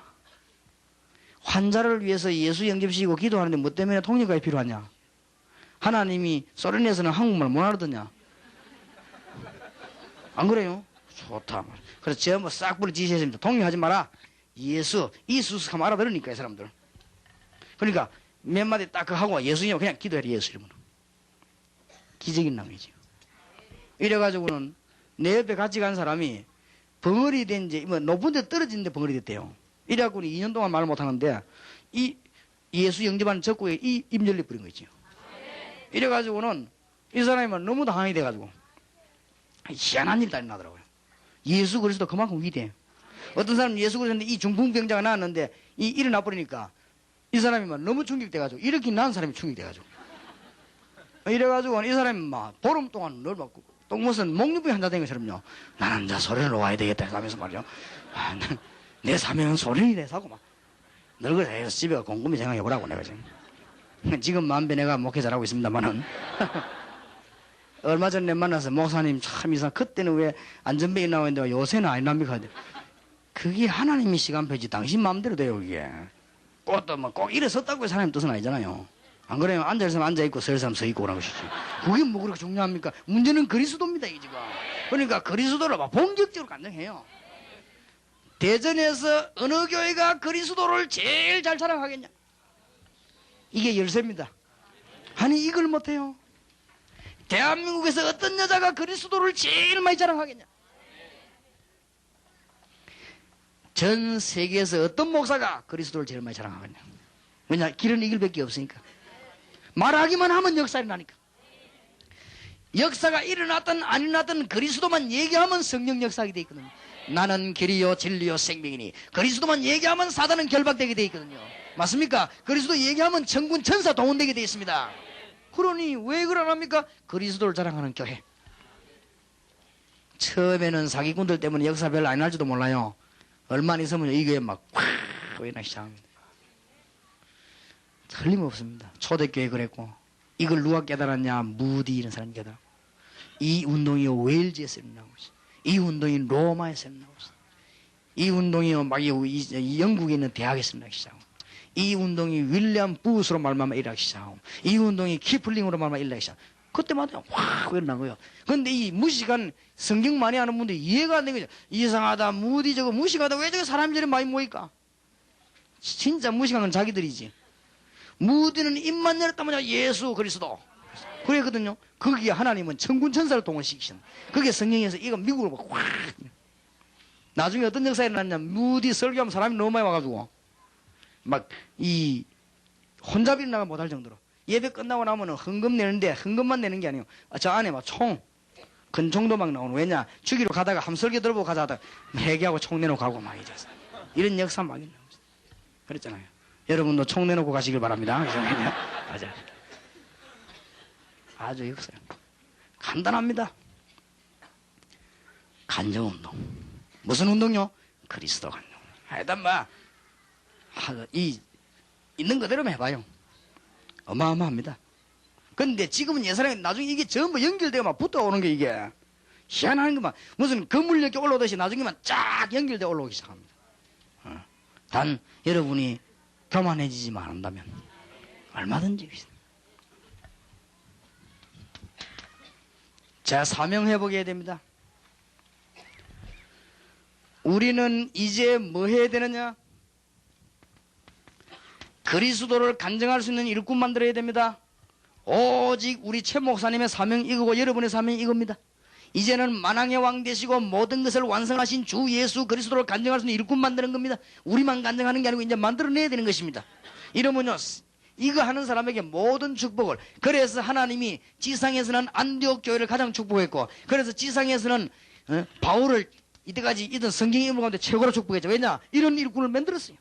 Speaker 1: 환자를 위해서 예수 영접시키고 기도하는데 뭐 때문에 통역가이 필요하냐? 하나님이 소련에서는 한국말 못 알아듣냐? 안 그래요? 좋다. 그래서 제가 뭐 싹 뿌리 지시했습니다. 통역하지 마라. 예수, 이수스 하면 알아들으니까 이 사람들. 그러니까 몇 마디 딱 하고 예수님 그냥 기도해라 예수 이름으로. 기적인 낭이지. 이래가지고는 내 옆에 같이 간 사람이 벙어리 된지 뭐 높은 데 떨어지는데 벙어리 됐대요. 이래갖고는 2년 동안 말을 못하는데 이 예수 영접하는 적구에 이 입열리 뿌린 거 있죠. 이래가지고는 이 사람이 너무 당황이 돼가지고 희한한 일이 나더라고요. 예수 그리스도 그만큼 위대해요. 어떤 사람은 예수 그리스도인데 이 중풍병자가 나왔는데 이 일어나 버리니까 이 사람이 막 너무 충격돼가지고 이렇게 낳은 사람이 충격돼가지고 이래가지고 이 사람이 막 보름 동안 늘 막 또 무슨 목류병 환자 된 것처럼요. 나는 이제 소련을 와야 되겠다 하면서 말이죠. 내 사명은 소련이래 사고 막 늘 그래서 집에 곰곰이 생각해 보라고 내가 지금 만배 내가 목회 잘하고 있습니다만은 얼마 전에 만나서 목사님 참 이상 그때는 왜 안전벨이 나오는데 요새는 안 납니까? 그게 하나님이 시간표지 당신 마음대로 돼요 그게. 꼭 이래 섰다고 해서 하나님 뜻은 아니잖아요. 안 그래요? 앉아있으면 앉아있고 서 있으면 서 있고 그런 것이지. 그게 뭐 그렇게 중요합니까? 문제는 그리스도입니다 이게 지금. 그러니까 그리스도를 막 본격적으로 간증해요. 대전에서 어느 교회가 그리스도를 제일 잘 자랑하겠냐? 이게 열쇠입니다. 아니 이걸 못해요. 대한민국에서 어떤 여자가 그리스도를 제일 많이 자랑하겠냐? 전 세계에서 어떤 목사가 그리스도를 제일 많이 자랑하겠냐? 왜냐? 길은 이길 밖에 없으니까. 말하기만 하면 역사 일어나니까. 역사가 일어났든 안 일어났든 그리스도만 얘기하면 성령 역사하게 돼 있거든요. 나는 길이요 진리요 생명이니 그리스도만 얘기하면 사단은 결박되게 돼 있거든요. 맞습니까? 그리스도 얘기하면 천군 천사 동원되게 돼 있습니다. 그러니 왜 그러합니까? 그리스도를 자랑하는 교회. 처음에는 사기꾼들 때문에 역사 별로 안 할지도 몰라요. 얼마 있으면 이 교회 막 확 보이기 시작합니다. 틀림없습니다. 초대교회 그랬고 이걸 누가 깨달았냐? 무디 이런 사람이 깨달았고 이 운동이 웨일즈에서 일어나고 있어요. 이 운동이 로마에서 일어나고 있어요. 이 운동이 막 영국에 있는 대학에서 일어나기 시작하고 이 운동이 윌리엄 부스로 말미암아 일어나기 시작하고 이 운동이 키플링으로 말미암아 일어나기 시작하고 그때마다 확 일어난 거예요. 그런데 이 무식한 성경 많이 아는 분들이 이해가 안 되는 거죠. 이상하다 무디 저거 무식하다 왜 저거 사람이 저리 많이 모일까? 진짜 무식한 건 자기들이지. 무디는 입만 열었다면 예수 그리스도 그랬거든요. 거기에 하나님은 천군 천사를 동원시키신. 그게 성경에서 이거 미국으로 막 확. 나중에 어떤 역사가 일어났냐? 무디 설교하면 사람이 너무 많이 와가지고 막 이 혼잡이 나가 못할 정도로 예배 끝나고 나면 헌금 내는데 헌금만 내는 게 아니에요. 저 안에 막 총 근총도 막 나오는. 왜냐? 주기로 가다가 함 설교 들어보고 가자 하다가 회개하고 총 내놓고 가고 막 이래서 이런 역사 막 있는 거죠. 그랬잖아요. 여러분도 총 내놓고 가시길 바랍니다. 맞아. 아주 역사. 간단합니다. 간정운동. 무슨 운동요? 그리스도 간정. 하여튼 있는 그대로만 해봐요. 어마어마합니다. 근데 지금은 예사람이 나중에 이게 전부 연결되어 막 붙어오는 게 이게 희한한 것만 무슨 건물력이 올라오듯이 나중에만 쫙 연결되어 올라오기 시작합니다. 단 여러분이 교만해지지만 한다면 얼마든지 자 사명해보게 해야 됩니다. 우리는 이제 뭐 해야 되느냐? 그리스도를 간증할 수 있는 일꾼 만들어야 됩니다. 오직 우리 최 목사님의 사명 이거고 여러분의 사명이 이겁니다. 이제는 만왕의 왕 되시고 모든 것을 완성하신 주 예수 그리스도를 간증할 수 있는 일꾼 만드는 겁니다. 우리만 간증하는 게 아니고 이제 만들어내야 되는 것입니다. 이러면요 이거 하는 사람에게 모든 축복을. 그래서 하나님이 지상에서는 안디옥 교회를 가장 축복했고 그래서 지상에서는 바울을 이때까지 있던 성경 인물 가운데 최고로 축복했죠. 왜냐? 이런 일꾼을 만들었어요.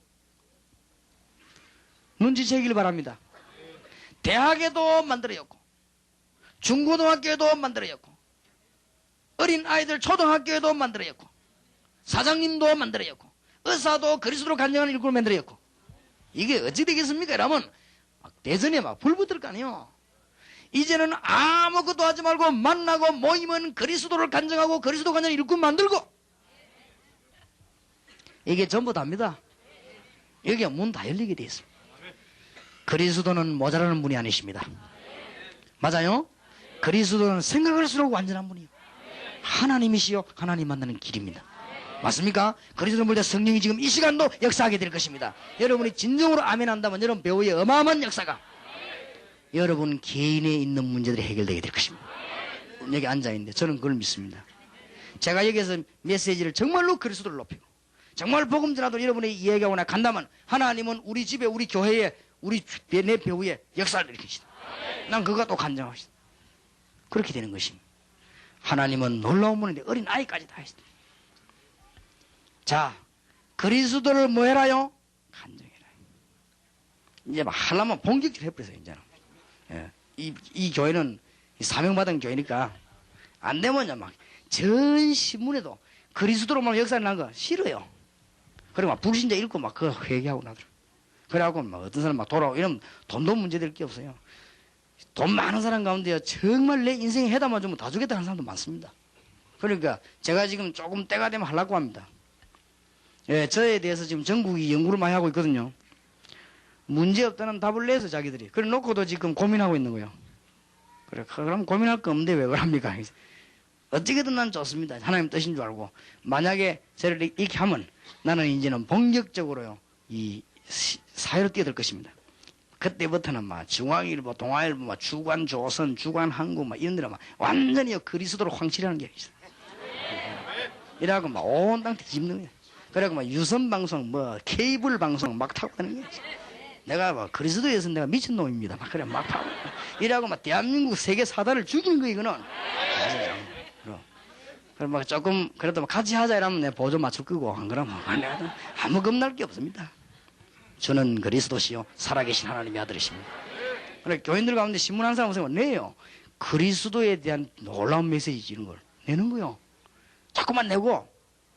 Speaker 1: 눈치채길 바랍니다. 대학에도 만들어졌고 중고등학교에도 만들어졌고 어린 아이들 초등학교에도 만들어졌고 사장님도 만들어졌고 의사도 그리스도로 간증하는 일꾼을 만들어졌고 이게 어찌 되겠습니까? 이러면 대전에 막 불 붙을 거 아니에요. 이제는 아무것도 하지 말고 만나고 모이면 그리스도를 간증하고 그리스도 간증하는 일꾼 만들고 이게 전부 답니다. 여기가 문 다 열리게 돼 있습니다. 그리스도는 모자라는 분이 아니십니다. 맞아요? 그리스도는 생각할수록 완전한 분이요. 하나님이시요. 하나님 만나는 길입니다. 맞습니까? 그리스도를 볼 때 성령이 지금 이 시간도 역사하게 될 것입니다. 여러분이 진정으로 아멘 한다면 여러분 배우의 어마어마한 역사가 여러분 개인에 있는 문제들이 해결되게 될 것입니다. 여기 앉아있는데 저는 그걸 믿습니다. 제가 여기에서 메시지를 정말로 그리스도를 높이고 정말 복음전하도 여러분이 이야기하거나 간다면 하나님은 우리 집에 우리 교회에 우리 내 배우의 역사를 일으키시다. 난 그거가 또 간증하시다. 그렇게 되는 것입니다. 하나님은 놀라운 분인데 어린 아이까지 다 하시다. 자, 그리스도를 뭐 해라요? 간증해라. 이제 막 하려면 본격적으로 해버렸어요, 이제는. 예. 이 교회는 사명받은 교회니까 안 되면 막 전 신문에도 그리스도로만 역사를 난 거 싫어요. 그리고 막 불신자 읽고 막 그거 회개하고 나더라고요. 그래갖고 막 어떤 사람 막 돌아오고 이러면 돈도 문제될 게 없어요. 돈 많은 사람 가운데요 정말 내 인생에 해담아 주면 다 주겠다는 사람도 많습니다. 그러니까 제가 지금 조금 때가 되면 하려고 합니다. 예, 저에 대해서 지금 전국이 연구를 많이 하고 있거든요. 문제 없다는 답을 내서 자기들이 그래 놓고도 지금 고민하고 있는 거예요. 그래 그럼 고민할 거 없는데 왜 그럽니까? 어떻게든 난 좋습니다. 하나님 뜻인 줄 알고 만약에 저를 이렇게 하면 나는 이제는 본격적으로요 이 사회로 뛰어들 것입니다. 그때부터는 막 중앙일보, 동아일보, 막 주간 조선, 주간 한국 막 이런 데로 막 완전히 그리스도로 황칠하는 게 있어요. 이래갖고 막 온 땅 뒤집는 거예요. 그래갖고 막 유선 방송, 뭐 케이블 방송 막 타고 가는 거예요. 내가 막 그리스도에서 내가 미친 놈입니다. 막 그래 막 타고. 이래갖고 막 대한민국 세계 사단을 죽이는 거 이거는. 그럼 막 조금 그래도 막 같이 하자 이러면 내 보조 맞출 거고 안 그러면 아무 겁날 게 없습니다. 저는 그리스도시요 살아계신 하나님의 아들이십니다. 그래 교인들 가운데 신문 한 사람 오세요. 내요. 그리스도에 대한 놀라운 메시지 이런 걸 내는 거요. 자꾸만 내고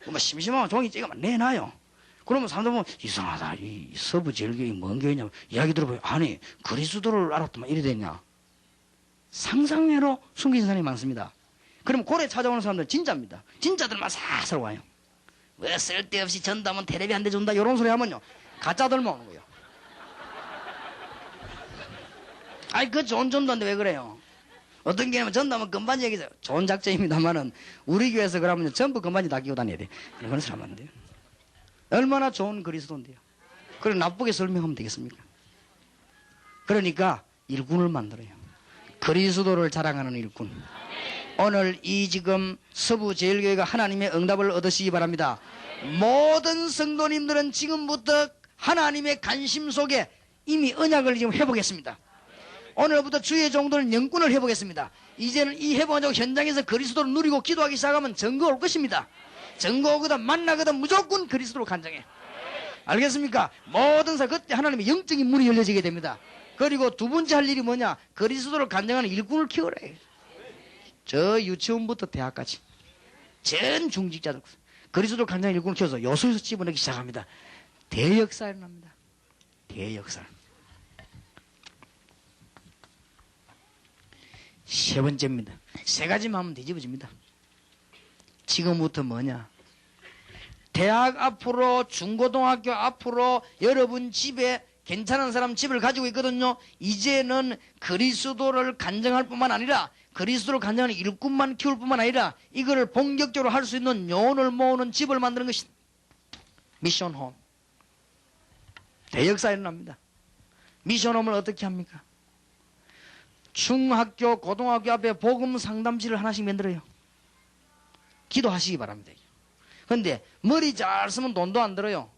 Speaker 1: 뭐 심심하면 종이 찍으면 내놔요. 그러면 사람들 보면 이상하다. 이 서부 제일교회 뭔 교회냐 이야기 들어보면 아니 그리스도를 알았더만 이래 되냐. 상상외로 숨기는 사람이 많습니다. 그럼 고래 찾아오는 사람들 진짜입니다. 진짜들만 사살 와요. 왜 쓸데없이 전담은 텔레비 한 대 준다 이런 소리 하면요 가짜들만 오는 거예요. 아이 그 좋은 전도인데 왜 그래요? 어떤 게냐면 전담은 금반지 얘기죠. 좋은 작전입니다만은 우리 교회에서 그러면 전부 금반지 다 끼고 다녀야 돼. 그런 소리 하면 안 돼요. 얼마나 좋은 그리스도인데요. 그래 나쁘게 설명하면 되겠습니까? 그러니까 일꾼을 만들어요. 그리스도를 자랑하는 일꾼. 오늘 이 지금 서부제일교회가 하나님의 응답을 얻으시기 바랍니다. 모든 성도님들은 지금부터 하나님의 관심 속에 이미 언약을 지금 해보겠습니다. 오늘부터 주의 종들은 영꾼을 해보겠습니다. 이제는 이 해보자고 현장에서 그리스도를 누리고 기도하기 시작하면 증거 올 것입니다. 증거 오거든 만나거든 무조건 그리스도로 간증해. 알겠습니까? 모든 사 그때 하나님의 영적인 문이 열려지게 됩니다. 그리고 두 번째 할 일이 뭐냐? 그리스도를 간증하는 일꾼을 키워라. 저 유치원부터 대학까지 전 중직자들 그리스도 간증하는 일꾼을 키워서 요소에서 집어내기 시작합니다. 대역사 일어납니다. 대역사. 세 번째입니다. 세 가지만 하면 뒤집어집니다. 지금부터 뭐냐? 대학 앞으로 중고등학교 앞으로 여러분 집에 괜찮은 사람 집을 가지고 있거든요. 이제는 그리스도를 간증할 뿐만 아니라 그리스도를 간증하는 일꾼만 키울 뿐만 아니라 이거를 본격적으로 할 수 있는 요원을 모으는 집을 만드는 것이 미션홈. 대역사 일어납니다. 미션홈을 어떻게 합니까? 중학교, 고등학교 앞에 복음 상담실을 하나씩 만들어요. 기도하시기 바랍니다. 그런데 머리 잘 쓰면 돈도 안 들어요.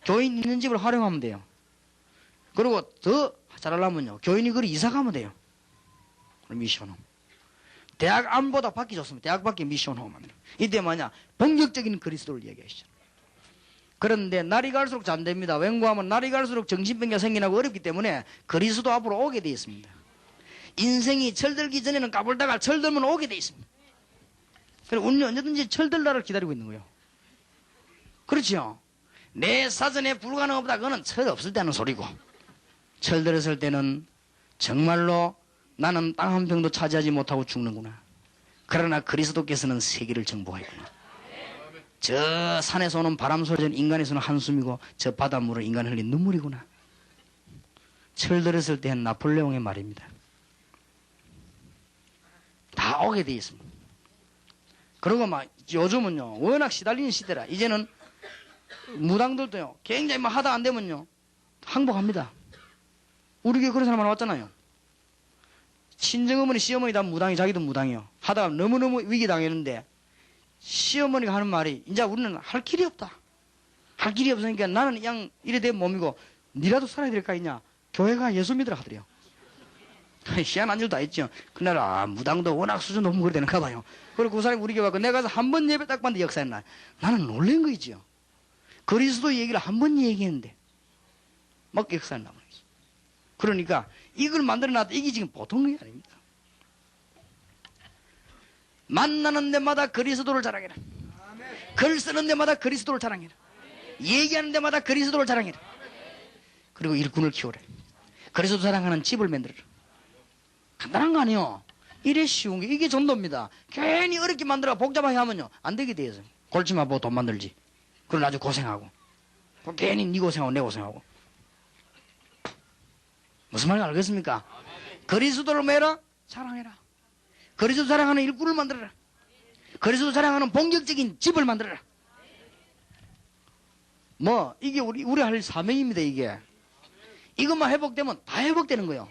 Speaker 1: 교인 있는 집을 활용하면 돼요. 그리고 더 잘하려면요 교인이 그리 이사 가면 돼요. 미션홈. 대학 안보다 받기 좋습니다. 대학 밖에 미션홈. 이때 뭐냐? 본격적인 그리스도를 얘기하시죠. 그런데 날이 갈수록 잘 됩니다. 왠고하면 날이 갈수록 정신병자 생겨나고 어렵기 때문에 그리스도 앞으로 오게 돼 있습니다. 인생이 철들기 전에는 까불다가 철들면 오게 돼 있습니다. 그래서 우리는 언제든지 철들 날을 기다리고 있는 거예요. 그렇죠? 내 사전에 불가능 없다. 그거는 철 없을 때 하는 소리고, 철들었을 때는 정말로 나는 땅 한 평도 차지하지 못하고 죽는구나. 그러나 그리스도께서는 세계를 정복하였구나. 저 산에서 오는 바람 소리는 인간에서는 한숨이고 저 바닷물은 인간 흘린 눈물이구나. 철들었을 때 한 나폴레옹의 말입니다. 다 오게 돼 있습니다. 그리고 막 요즘은요 워낙 시달리는 시대라 이제는 무당들도요 굉장히 막 하다 안 되면요 항복합니다. 우리 교회 그런 사람 하나 왔잖아요. 친정어머니 시어머니 다 무당이 자기도 무당이요. 하다가 너무너무 위기 당했는데 시어머니가 하는 말이 이제 우리는 할 길이 없다. 할 길이 없으니까 나는 그냥 이래 된 몸이고 니라도 살아야 될 거 있냐. 교회가 예수 믿으라 하더래요. 희한한 일도 다 있죠. 그날 무당도 워낙 수준 높은 거 되는가 봐요. 그리고 그 사람이 우리 교회 와서 내가 가서 한 번 예배 딱 봤는데 역사했나. 나는 놀란 거 있죠. 그리스도 얘기를 한 번 얘기했는데 막 역사했나 봐요. 그러니까 이걸 만들어놨다. 이게 지금 보통 게 아닙니다. 만나는 데마다 그리스도를 자랑해라. 글 쓰는 데마다 그리스도를 자랑해라. 얘기하는 데마다 그리스도를 자랑해라. 그리고 일꾼을 키워라. 그리스도 자랑하는 집을 만들어라. 간단한 거 아니에요. 이래 쉬운 게 이게 전도입니다. 괜히 어렵게 만들어 복잡하게 하면요 안 되게 돼요. 골치만 보고 돈 만들지. 그럼 아주 고생하고 괜히 네 고생하고 내 고생하고. 무슨 말인지 알겠습니까? 그리스도를 매라 사랑해라. 그리스도 사랑하는 일꾼을 만들어라. 그리스도 사랑하는 본격적인 집을 만들어라. 뭐 이게 우리 할 사명입니다. 이게 이것만 회복되면 다 회복되는 거예요.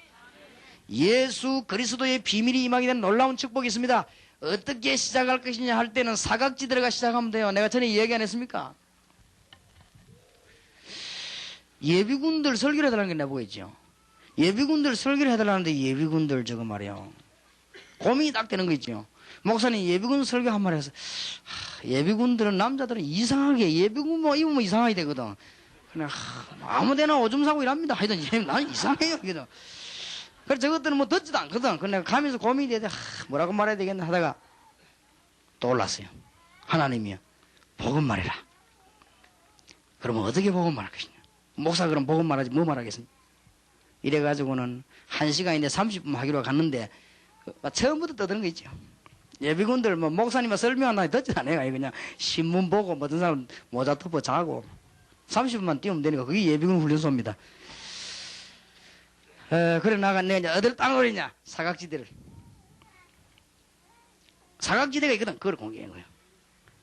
Speaker 1: 예수 그리스도의 비밀이 임하게 된 놀라운 축복이 있습니다. 어떻게 시작할 것이냐 할 때는 사각지대가 시작하면 돼요. 내가 전에 이야기 안 했습니까? 예비군들 설교를 해달라는 게 내보겠죠. 예비군들 설교를 해달라는데 예비군들 저거 말이에요. 고민이 딱 되는 거 있죠. 목사님 예비군 설교 한 말 해서 예비군들은 남자들은 이상하게 예비군 뭐 입으면 이상하게 되거든. 그냥 아무데나 오줌 싸고 일합니다. 하여튼 나는 이상해요. 이거든. 그래서 저것들은 뭐 듣지도 않거든. 그냥 가면서 고민이 되는데 뭐라고 말해야 되겠나 하다가 떠올랐어요. 하나님이요 복음 말해라. 그러면 어떻게 복음 말할 것이냐. 목사 그럼 복음 말하지 뭐 말하겠습니까. 이래가지고는 1시간인데 30분 하기로 갔는데 처음부터 떠드는 거 있죠. 예비군들 뭐 목사님이 설명한다니 듣지도 않아요. 그냥 신문 보고 어떤 사람 모자 덮어 자고 30분만 뛰면 되니까 그게 예비군 훈련소입니다. 그래 나가 내가 이제 어디를 땅을 오리냐. 사각지대를. 사각지대가 있거든. 그걸 공개한 거예요.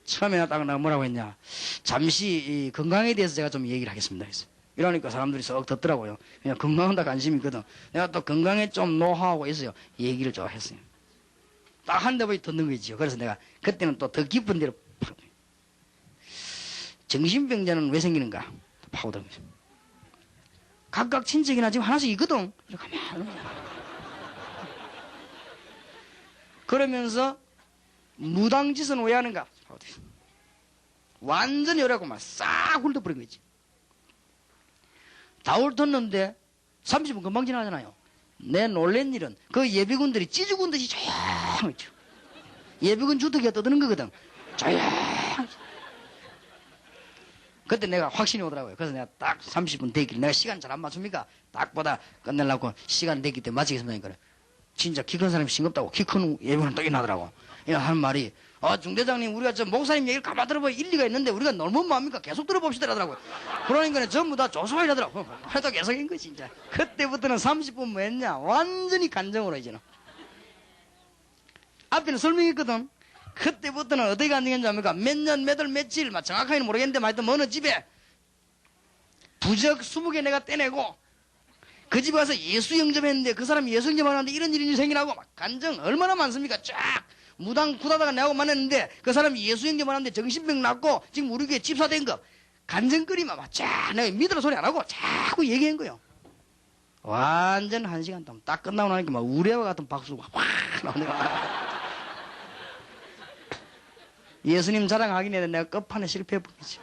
Speaker 1: 처음에 딱 나가 뭐라고 했냐. 잠시 이 건강에 대해서 제가 좀 얘기를 하겠습니다. 그래서. 이러니까 사람들이 썩 듣더라고요. 그냥 건강한다 관심이 있거든. 내가 또 건강에 좀 노하우가 있어요. 얘기를 좀 했어요. 딱 한 대 보이 듣는 거지요. 그래서 내가 그때는 또 더 깊은 데로 팍. 정신병자는 왜 생기는가? 파고든 거죠. 각각 친척이나 지금 하나씩 있거든. 가만히. 그러면서 무당짓은 왜 하는가? 완전히 어려고 막 싹 훑어버린 거지. 다 훑었는데 30분 금방 지나잖아요. 내 놀란 일은 그 예비군들이 찌죽은 듯이 조용하죠. 예비군 주특기가 떠드는 거거든. 조용. 그때 내가 확신이 오더라고요. 그래서 내가 딱 30분 대기를 내가 시간 잘 안 맞춥니까? 딱 보다 끝내려고 시간 대기 때 마치겠습니다. 진짜 키 큰 사람이 싱겁다고 키 큰 예비군은 또 일어나더라고. 이런 하는 말이 중대장님 우리가 저 목사님 얘기를 가만 들어보면 일리가 있는데 우리가 너무 뭐합니까? 계속 들어봅시다 라더라고요. 그러니까 전부 다 조소하게 하더라고. 그래도 계속인 거지 진짜. 그때부터는 30분 뭐 했냐 완전히 간정으로 이제는. 앞에는 설명했거든. 그때부터는 어떻게 간증했는지 압니까? 몇 년, 몇 월, 며칠, 정확하게는 모르겠는데, 하여튼 어느 집에 부적 20개 내가 떼내고, 그 집에 가서 예수 영접했는데, 그 사람이 예수 영접하는데 이런 일이 생기라고, 막 간증 얼마나 많습니까? 쫙! 무당 구다다가 내하고 만났는데, 그 사람이 예수 영접하는데 정신병 났고, 지금 우리 교회 집사된 거, 간증거리만 막 쫙! 내가 믿으라 소리 안 하고, 자꾸 얘기한 거예요. 완전 1시간 동안 딱 끝나고 나니까 막 우레와 같은 박수가 확 나오는 거야. 예수님 자랑하긴 해도 내가 끝판에 실패해버리지.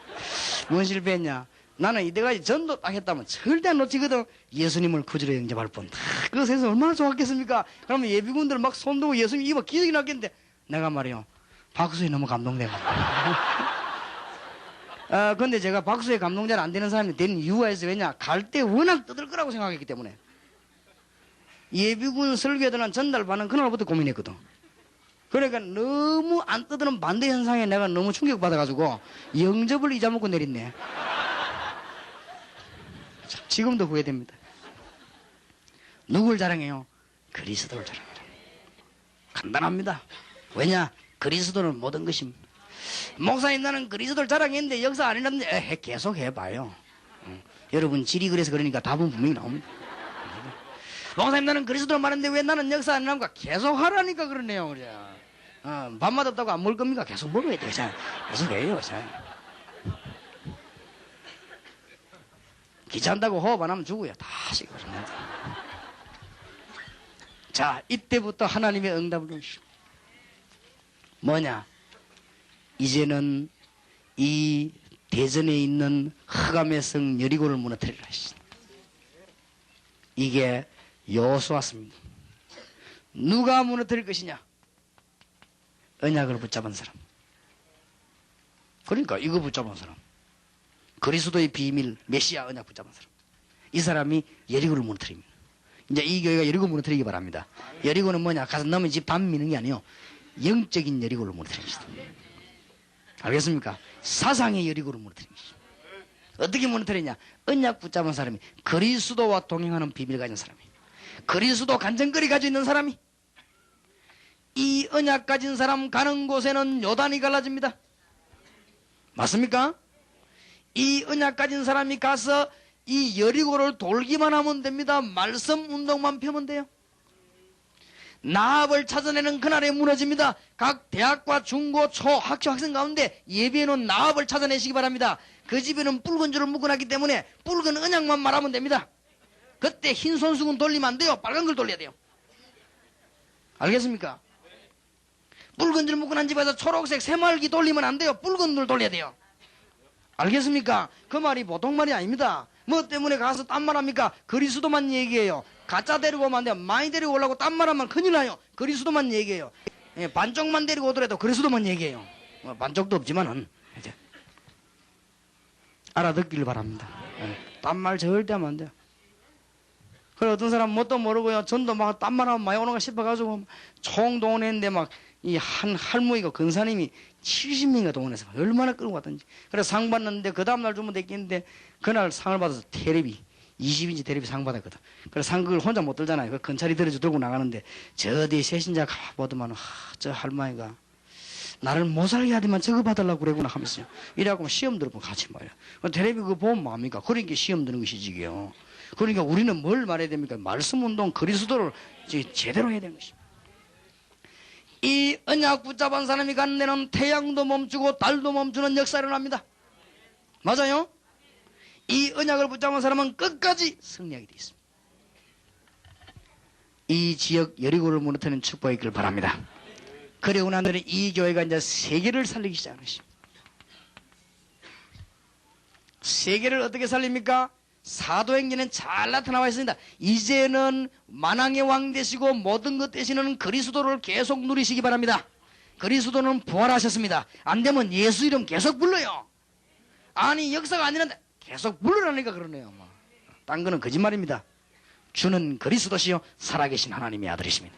Speaker 1: 뭔 실패했냐? 나는 이때까지 전도 딱 했다면 절대 안 놓치거든. 예수님을 구주로 영접할 뻔. 그 세상 얼마나 좋았겠습니까? 그러면 예비군들 막 손들고 예수님 입어 기적이 났겠는데 내가 말이요. 박수에 너무 감동되고. 근데 제가 박수에 감동 잘 안 되는 사람이 되는 이유가 있어요. 왜냐? 갈 때 워낙 떠들 거라고 생각했기 때문에. 예비군 설교회들은 전달받는 그날부터 고민했거든. 그러니까 너무 안 떠드는 반대 현상에 내가 너무 충격받아가지고 영접을 잊어먹고 내렸네. 지금도 후회됩니다. 누굴 자랑해요? 그리스도를 자랑해요. 간단합니다. 왜냐? 그리스도는 모든 것입니다. 목사님 나는 그리스도를 자랑했는데 역사 안 했는데 계속 해봐요. 여러분 질이 그래서 그러니까 답은 분명히 나옵니다. 목사님 나는 그리스도를 말했는데 왜 나는 역사 안 합니까? 계속 하라니까 그러네요. 그래. 밥맛 없다고 안 먹을 겁니까? 계속 먹어야 돼요. 계속 해요. 귀찮다고 호흡 안 하면 죽어요. 다시 그럽니다. 자, 이때부터 하나님의 응답을 주시오. 뭐냐? 이제는 이 대전에 있는 흑암의 성 여리고를 무너뜨리라 하시오. 이게 여호수아입니다. 누가 무너뜨릴 것이냐? 언약을 붙잡은 사람. 그러니까 이거 붙잡은 사람. 그리스도의 비밀 메시아 언약 붙잡은 사람. 이 사람이 여리고를 무너뜨립니다. 이제 이 교회가 여리고 무너뜨리기 바랍니다. 여리고는 뭐냐? 가서 넘은 집 밥 미는 게 아니에요. 영적인 여리고를 무너뜨립니다. 알겠습니까? 사상의 여리고를 무너뜨립니다. 어떻게 무너뜨리냐? 언약 붙잡은 사람이 그리스도와 동행하는 비밀 가진 사람이, 그리스도 간증거리 가지고 있는 사람이, 이 언약 가진 사람 가는 곳에는 요단이 갈라집니다. 맞습니까? 이 언약 가진 사람이 가서 이 여리고를 돌기만 하면 됩니다. 말씀 운동만 펴면 돼요. 나합을 찾아내는 그날에 무너집니다. 각 대학과 중고, 초, 학생 가운데 예비해놓은 나합을 찾아내시기 바랍니다. 그 집에는 붉은 줄을 묶어놨기 때문에 붉은 언약만 말하면 됩니다. 그때 흰 손수건 돌리면 안 돼요. 빨간 걸 돌려야 돼요. 알겠습니까? 붉은 줄 묶어놓은 집에서 초록색 새말기 돌리면 안 돼요. 붉은 줄 돌려야 돼요. 알겠습니까? 그 말이 보통 말이 아닙니다. 뭐 때문에 가서 딴 말 합니까? 그리스도만 얘기해요. 가짜 데리고 오면 안 돼요. 많이 데리고 오려고 딴 말 하면 큰일 나요. 그리스도만 얘기해요. 반쪽만 데리고 오더라도 그리스도만 얘기해요. 반쪽도 없지만은 이제 알아듣기를 바랍니다. 딴 말 절대 하면 안 돼요. 그래 어떤 사람 뭣도 모르고요. 전도 막 딴 말 하면 많이 오는가 싶어가지고 총 동원했는데 막 이 한 할머니가 근사님이 70명인가 동원해서 얼마나 끌고 왔던지. 그래서 상 받는데 그 다음날 주면 됐겠는데 그날 상을 받아서 테레비 20인치 테레비 상 받았거든. 그래서 상 그걸 혼자 못 들잖아요. 그 근찰이 들어서 들고 나가는데 저 뒤에 세신자 가보더만 저 할머니가 나를 못 살게 하더만 저거 받으려고 그러구나 하면서요. 이래갖고 시험 들어보면 같이 말이야. 테레비 그거 보면 뭐합니까? 그러니까 시험 드는 것이지 이게요. 그러니까 우리는 뭘 말해야 됩니까? 말씀 운동 그리스도를 제대로 해야 되는 것입니다. 이 언약 붙잡은 사람이 가는 데는 태양도 멈추고 달도 멈추는 역사를 일어납니다. 맞아요? 이 언약을 붙잡은 사람은 끝까지 승리하게 되어 있습니다. 이 지역 여리고를 무너뜨리는 축복이 있기를 바랍니다. 그리고 나서는 이 교회가 이제 세계를 살리기 시작하는 것입니다. 세계를 어떻게 살립니까? 사도행전엔 잘 나타나와 있습니다. 이제는 만왕의 왕 되시고 모든 것 되시는 그리스도를 계속 누리시기 바랍니다. 그리스도는 부활하셨습니다. 안 되면 예수 이름 계속 불러요. 아니 역사가 아니는데 계속 불러라니까 그러네요. 딴 거는 거짓말입니다. 주는 그리스도시요 살아계신 하나님의 아들이십니다.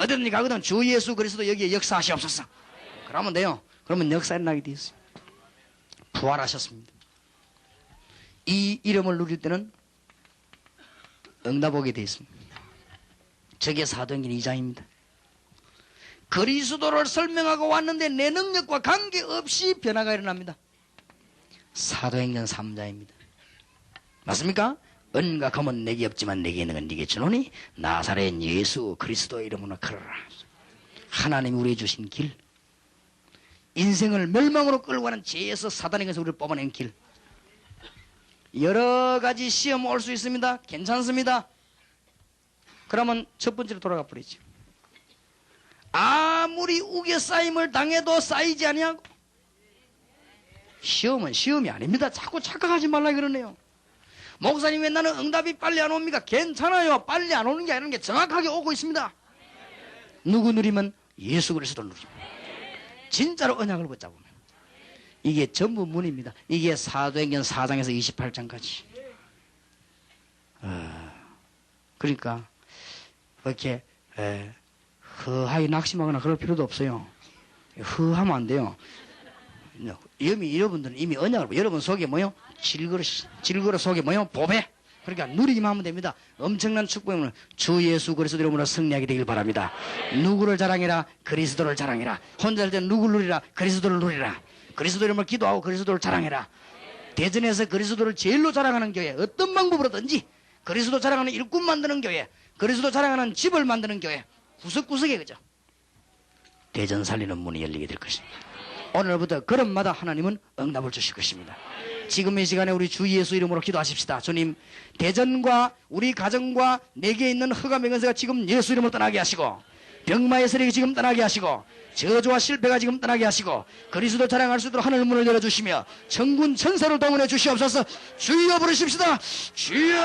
Speaker 1: 어디든지 가거든 주 예수 그리스도 여기에 역사하시옵소서. 그러면 돼요. 그러면 역사에 나게 되어 있습니다. 부활하셨습니다. 이 이름을 누릴 때는 응답 오게 되어 있습니다. 저게 사도행전 2장입니다. 그리스도를 설명하고 왔는데 내 능력과 관계없이 변화가 일어납니다. 사도행전 3장입니다. 맞습니까? 은과 금은 내게 없지만 내게 있는 건 네게 주노니 나사렛 예수 그리스도의 이름으로 걸어라. 하나님이 우리에게 주신 길, 인생을 멸망으로 끌고 가는 죄에서 사단에게서 우리를 뽑아낸 길, 여러 가지 시험 올 수 있습니다. 괜찮습니다. 그러면 첫 번째로 돌아가 버리죠. 아무리 우겨 쌓임을 당해도 쌓이지 아니하고 시험은 시험이 아닙니다. 자꾸 착각하지 말라 그러네요. 목사님 왜 나는 응답이 빨리 안 옵니까? 괜찮아요. 빨리 안 오는 게 아니라 게 정확하게 오고 있습니다. 누구 누리면 예수 그리스도 누립니다. 진짜로 언약을 붙잡으면. 이게 전부 문입니다. 이게 사도행전 4장에서 28장까지. 그러니까 이렇게 허하게 낙심하거나 그럴 필요도 없어요. 허하면 안 돼요. 여러분들은 이미 언약을, 여러분 속에 뭐요? 질그릇 속에 뭐요? 보배. 그러니까 누리기만 하면 됩니다. 엄청난 축복을 주 예수 그리스도 이름으로 승리하게 되길 바랍니다. 누구를 자랑해라? 그리스도를 자랑해라. 혼자 할 때는 누구를 누리라? 그리스도를 누리라. 그리스도 이름을 기도하고 그리스도를 자랑해라. 대전에서 그리스도를 제일로 자랑하는 교회, 어떤 방법으로든지 그리스도 자랑하는 일꾼 만드는 교회, 그리스도 자랑하는 집을 만드는 교회, 구석구석에 그죠? 대전 살리는 문이 열리게 될 것입니다. 오늘부터 걸음마다 하나님은 응답을 주실 것입니다. 지금 이 시간에 우리 주 예수 이름으로 기도하십시다. 주님, 대전과 우리 가정과 내게 있는 흑암 병건세가 지금 예수 이름으로 떠나게 하시고, 병마의 세력이 지금 떠나게 하시고, 저주와 실패가 지금 떠나게 하시고, 그리스도 자랑할 수 있도록 하늘 문을 열어주시며 천군 천사를 동원해 주시옵소서. 주여 부르십시다. 주여.